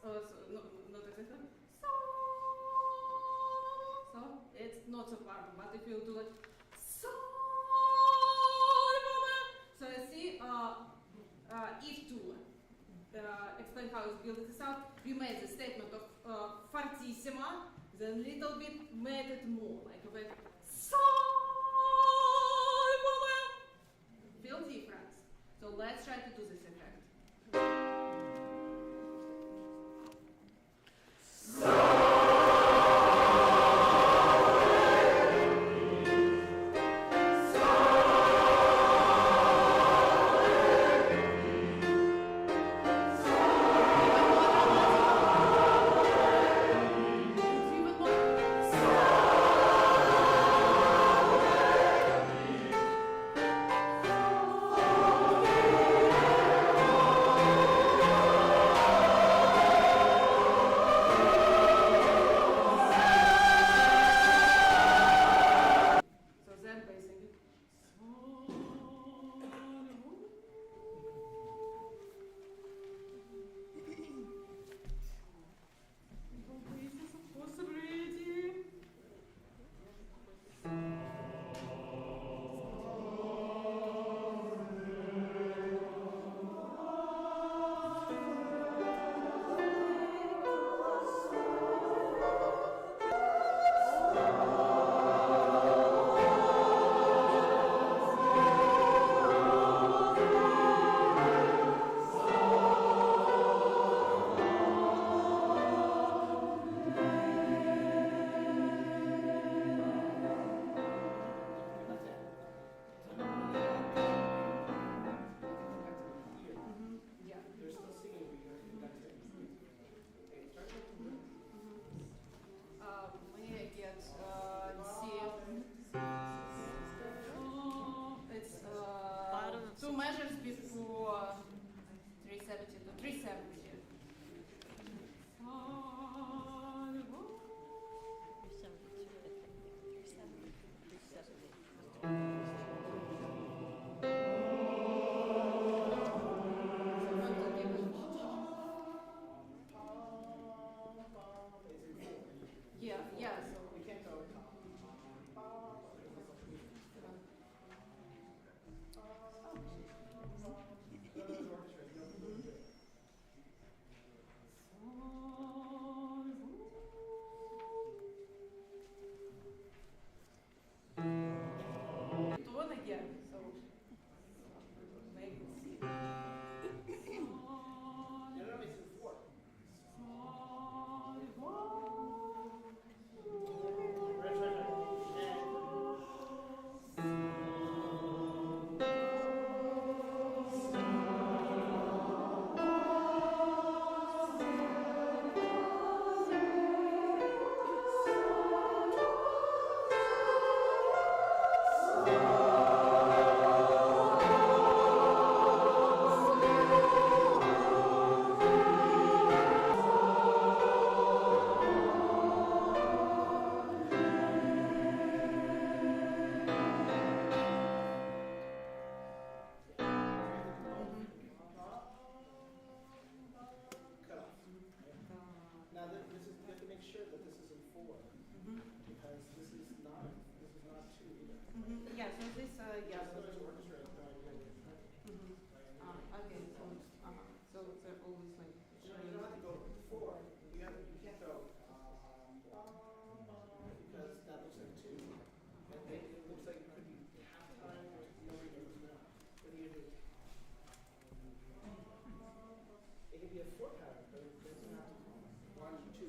not exactly so. It's not so far, but if you do it so, so I see if to explain how it's built this out, we made the statement of fortissima, then little bit made it more like a bit so. Feel difference. So let's try to do this effect. Two measures before 370 to 370. Yeah, so we can't go. Tone again, so make it see. Now, this is, you have to make sure that this is in 4, because this is not 2 either. Yeah, so this, yeah. So it's orchestrated. Okay, so they're always like. You don't have to go 4. You can't go because that looks like 2. And it looks like it could be half time or nobody knows now. What do you do? It could be a 4 pattern, but it doesn't have to be 1, 2,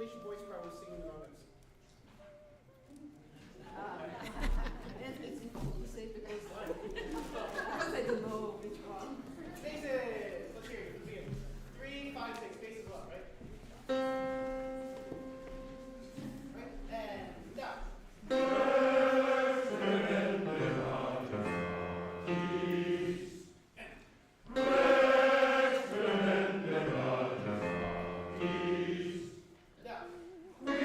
English voice crowd was singing along us. And it's difficult to say because I don't know which one. Spaces. Let's hear it. Let's begin. 3, 5, 6. Spaces up, right? Right? And down. Down. Qui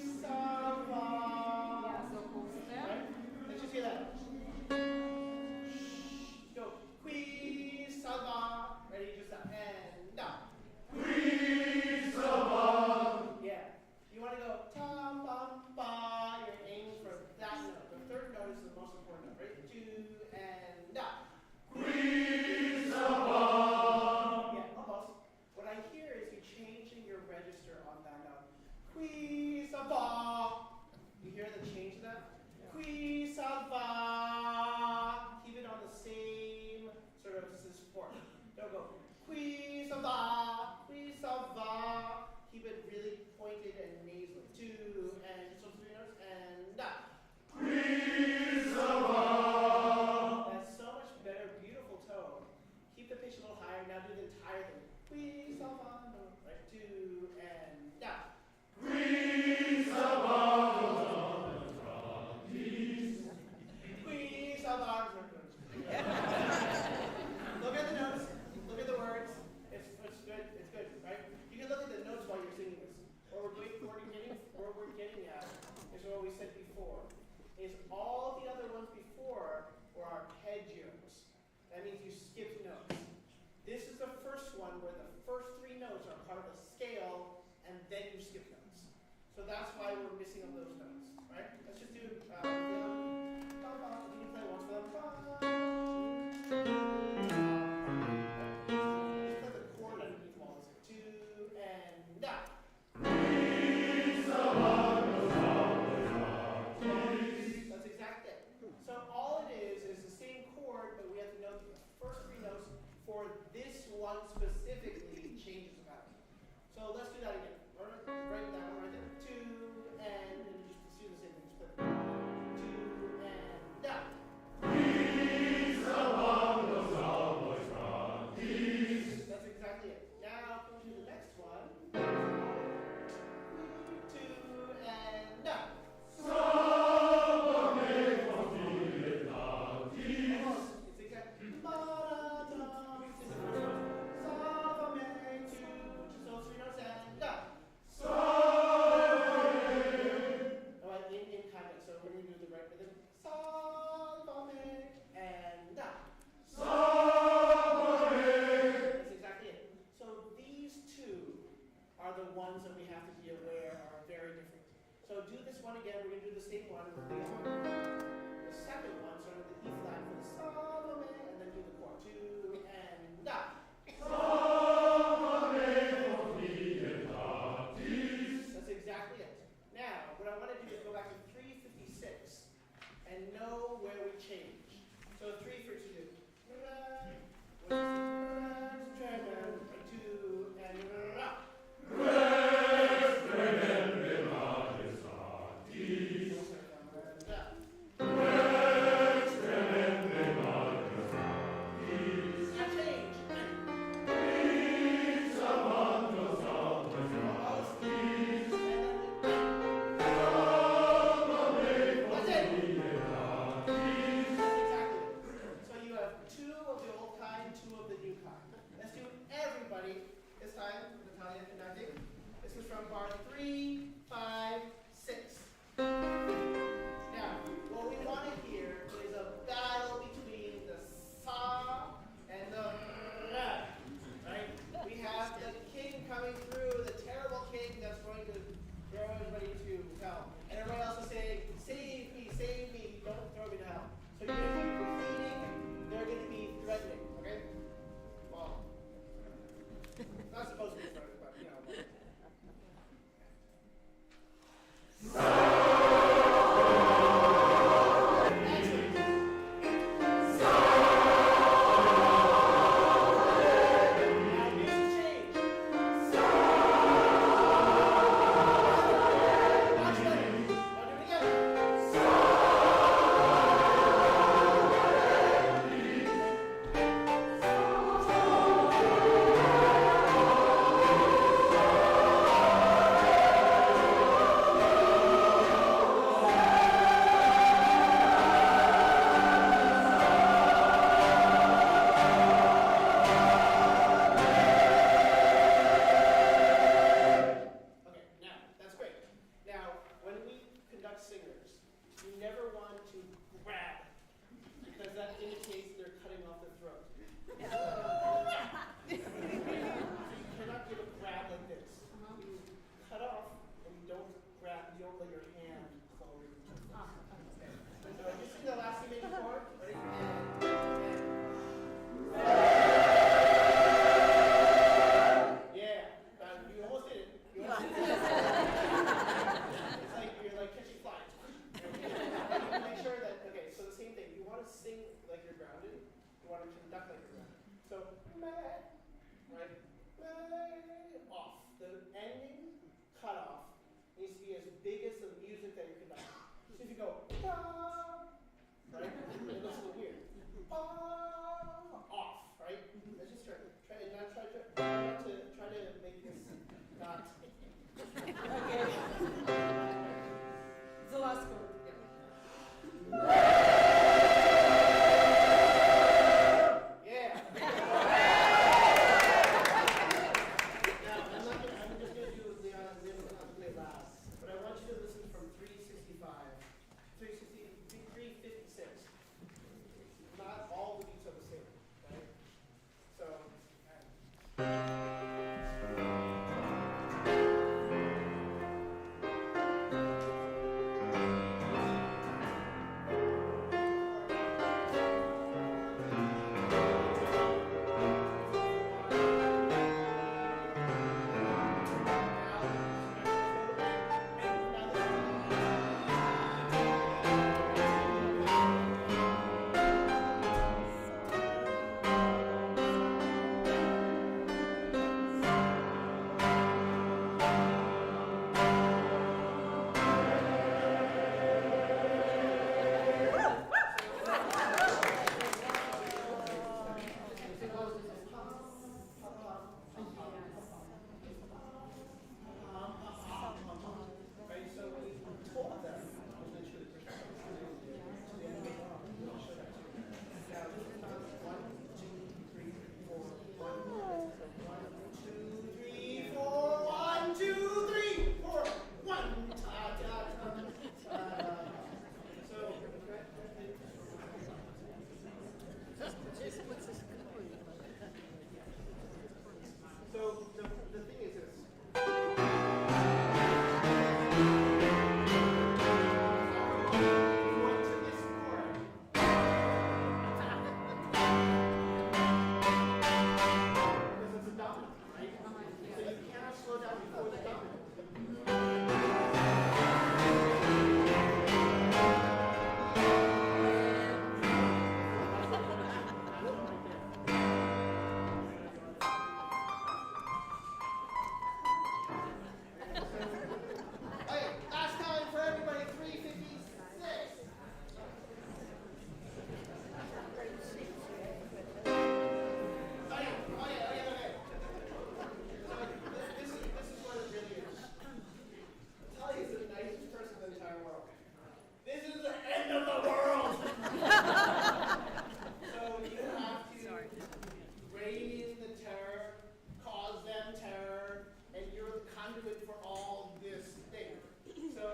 salva. Yeah, so who's there? Right? Let's just hear that. Go. Qui salva. Ready? Just up. And down. Yeah. You want to go ta ba ba. You're aiming for that note. The third note is the most important note. Right? 2 and down. Yeah, almost. What I hear is you changing your register on that note. Qui salva. You hear the change of that? Qui salva. Keep it on the same sort of support. Don't go qui salva. Qui salva. Keep it really pointed and nasally. 2 and just those 3 notes and down. That's so much better, beautiful tone. Keep the pitch a little higher. Now do the entire thing. Qui salva. No, right? 2 and down. Qui salva. Look at the notes. Look at the words. It's good. It's good, right? You can look at the notes while you're singing this. What we're getting at is what we said before. Is all the other ones before were arpeggios. That means you skipped notes. This is the first one where the first 3 notes are part of a scale, and then you skip notes. So that's why we're missing up those notes, right? Let's just do you can play once for them. Just put the chord underneath while it's 2 and down. That's exactly it. So all it is the same chord, but we have to note that the first 3 notes for this one specifically changes the pattern. So let's do that again. Write that one right there. 2 and just do the same thing. Just play the 2 right? Off. The ending cutoff needs to be as big as the music that you're conducting. So if you go, right? It looks a little weird. Off, right? Let's just try to make this not. Okay. It's the last chord. Yeah. Now, I'm just going to do Leon and Lynn on play last, but I want you to listen from 356. Not all the beats are the same, right? So, right, so we told them, I'll make sure the person to the end of the song. I'll show that to you. Now, this is not 1, 2, 3, 4, 1. 1, 2, 3, 4, 1, 2, 3, 4, 1. So the thing is this. Going to this chord. Because it's a dominant, right? So you cannot slow down before the dominant. Okay, last time for everybody, 356. Okay. So this is what it really is. Tully is the nicest person in the entire world. This is the end of the world. So you have to rein in the terror, cause them terror, and you're the conduit for all this thing. So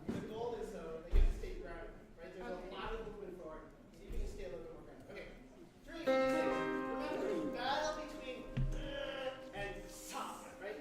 the goal is though that you have to stay grounded, right? There's a lot of movement forward. See if you can stay a little bit more grounded. Okay. 356. Remember, battle between and sa, right?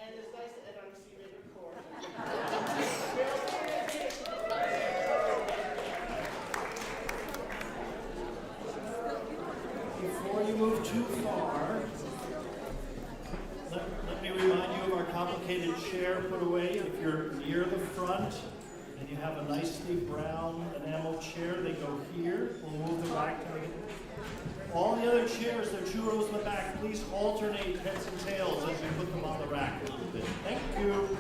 And it's nice to end on a C major chord. Before you move too far, let me remind you of our complicated chair put away. If you're near the front and you have a nicely brown enamel chair, they go here. We'll move the rack to make it. All the other chairs, they're 2 rows in the back. Please alternate heads and tails as we put them on the rack a little bit. Thank you.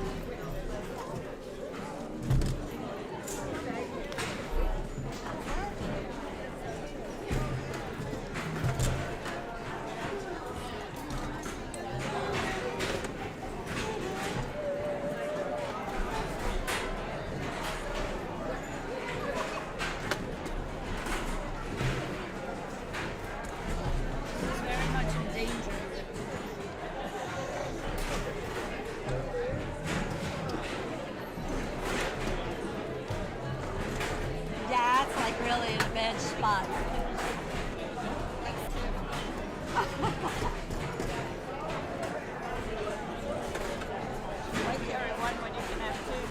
to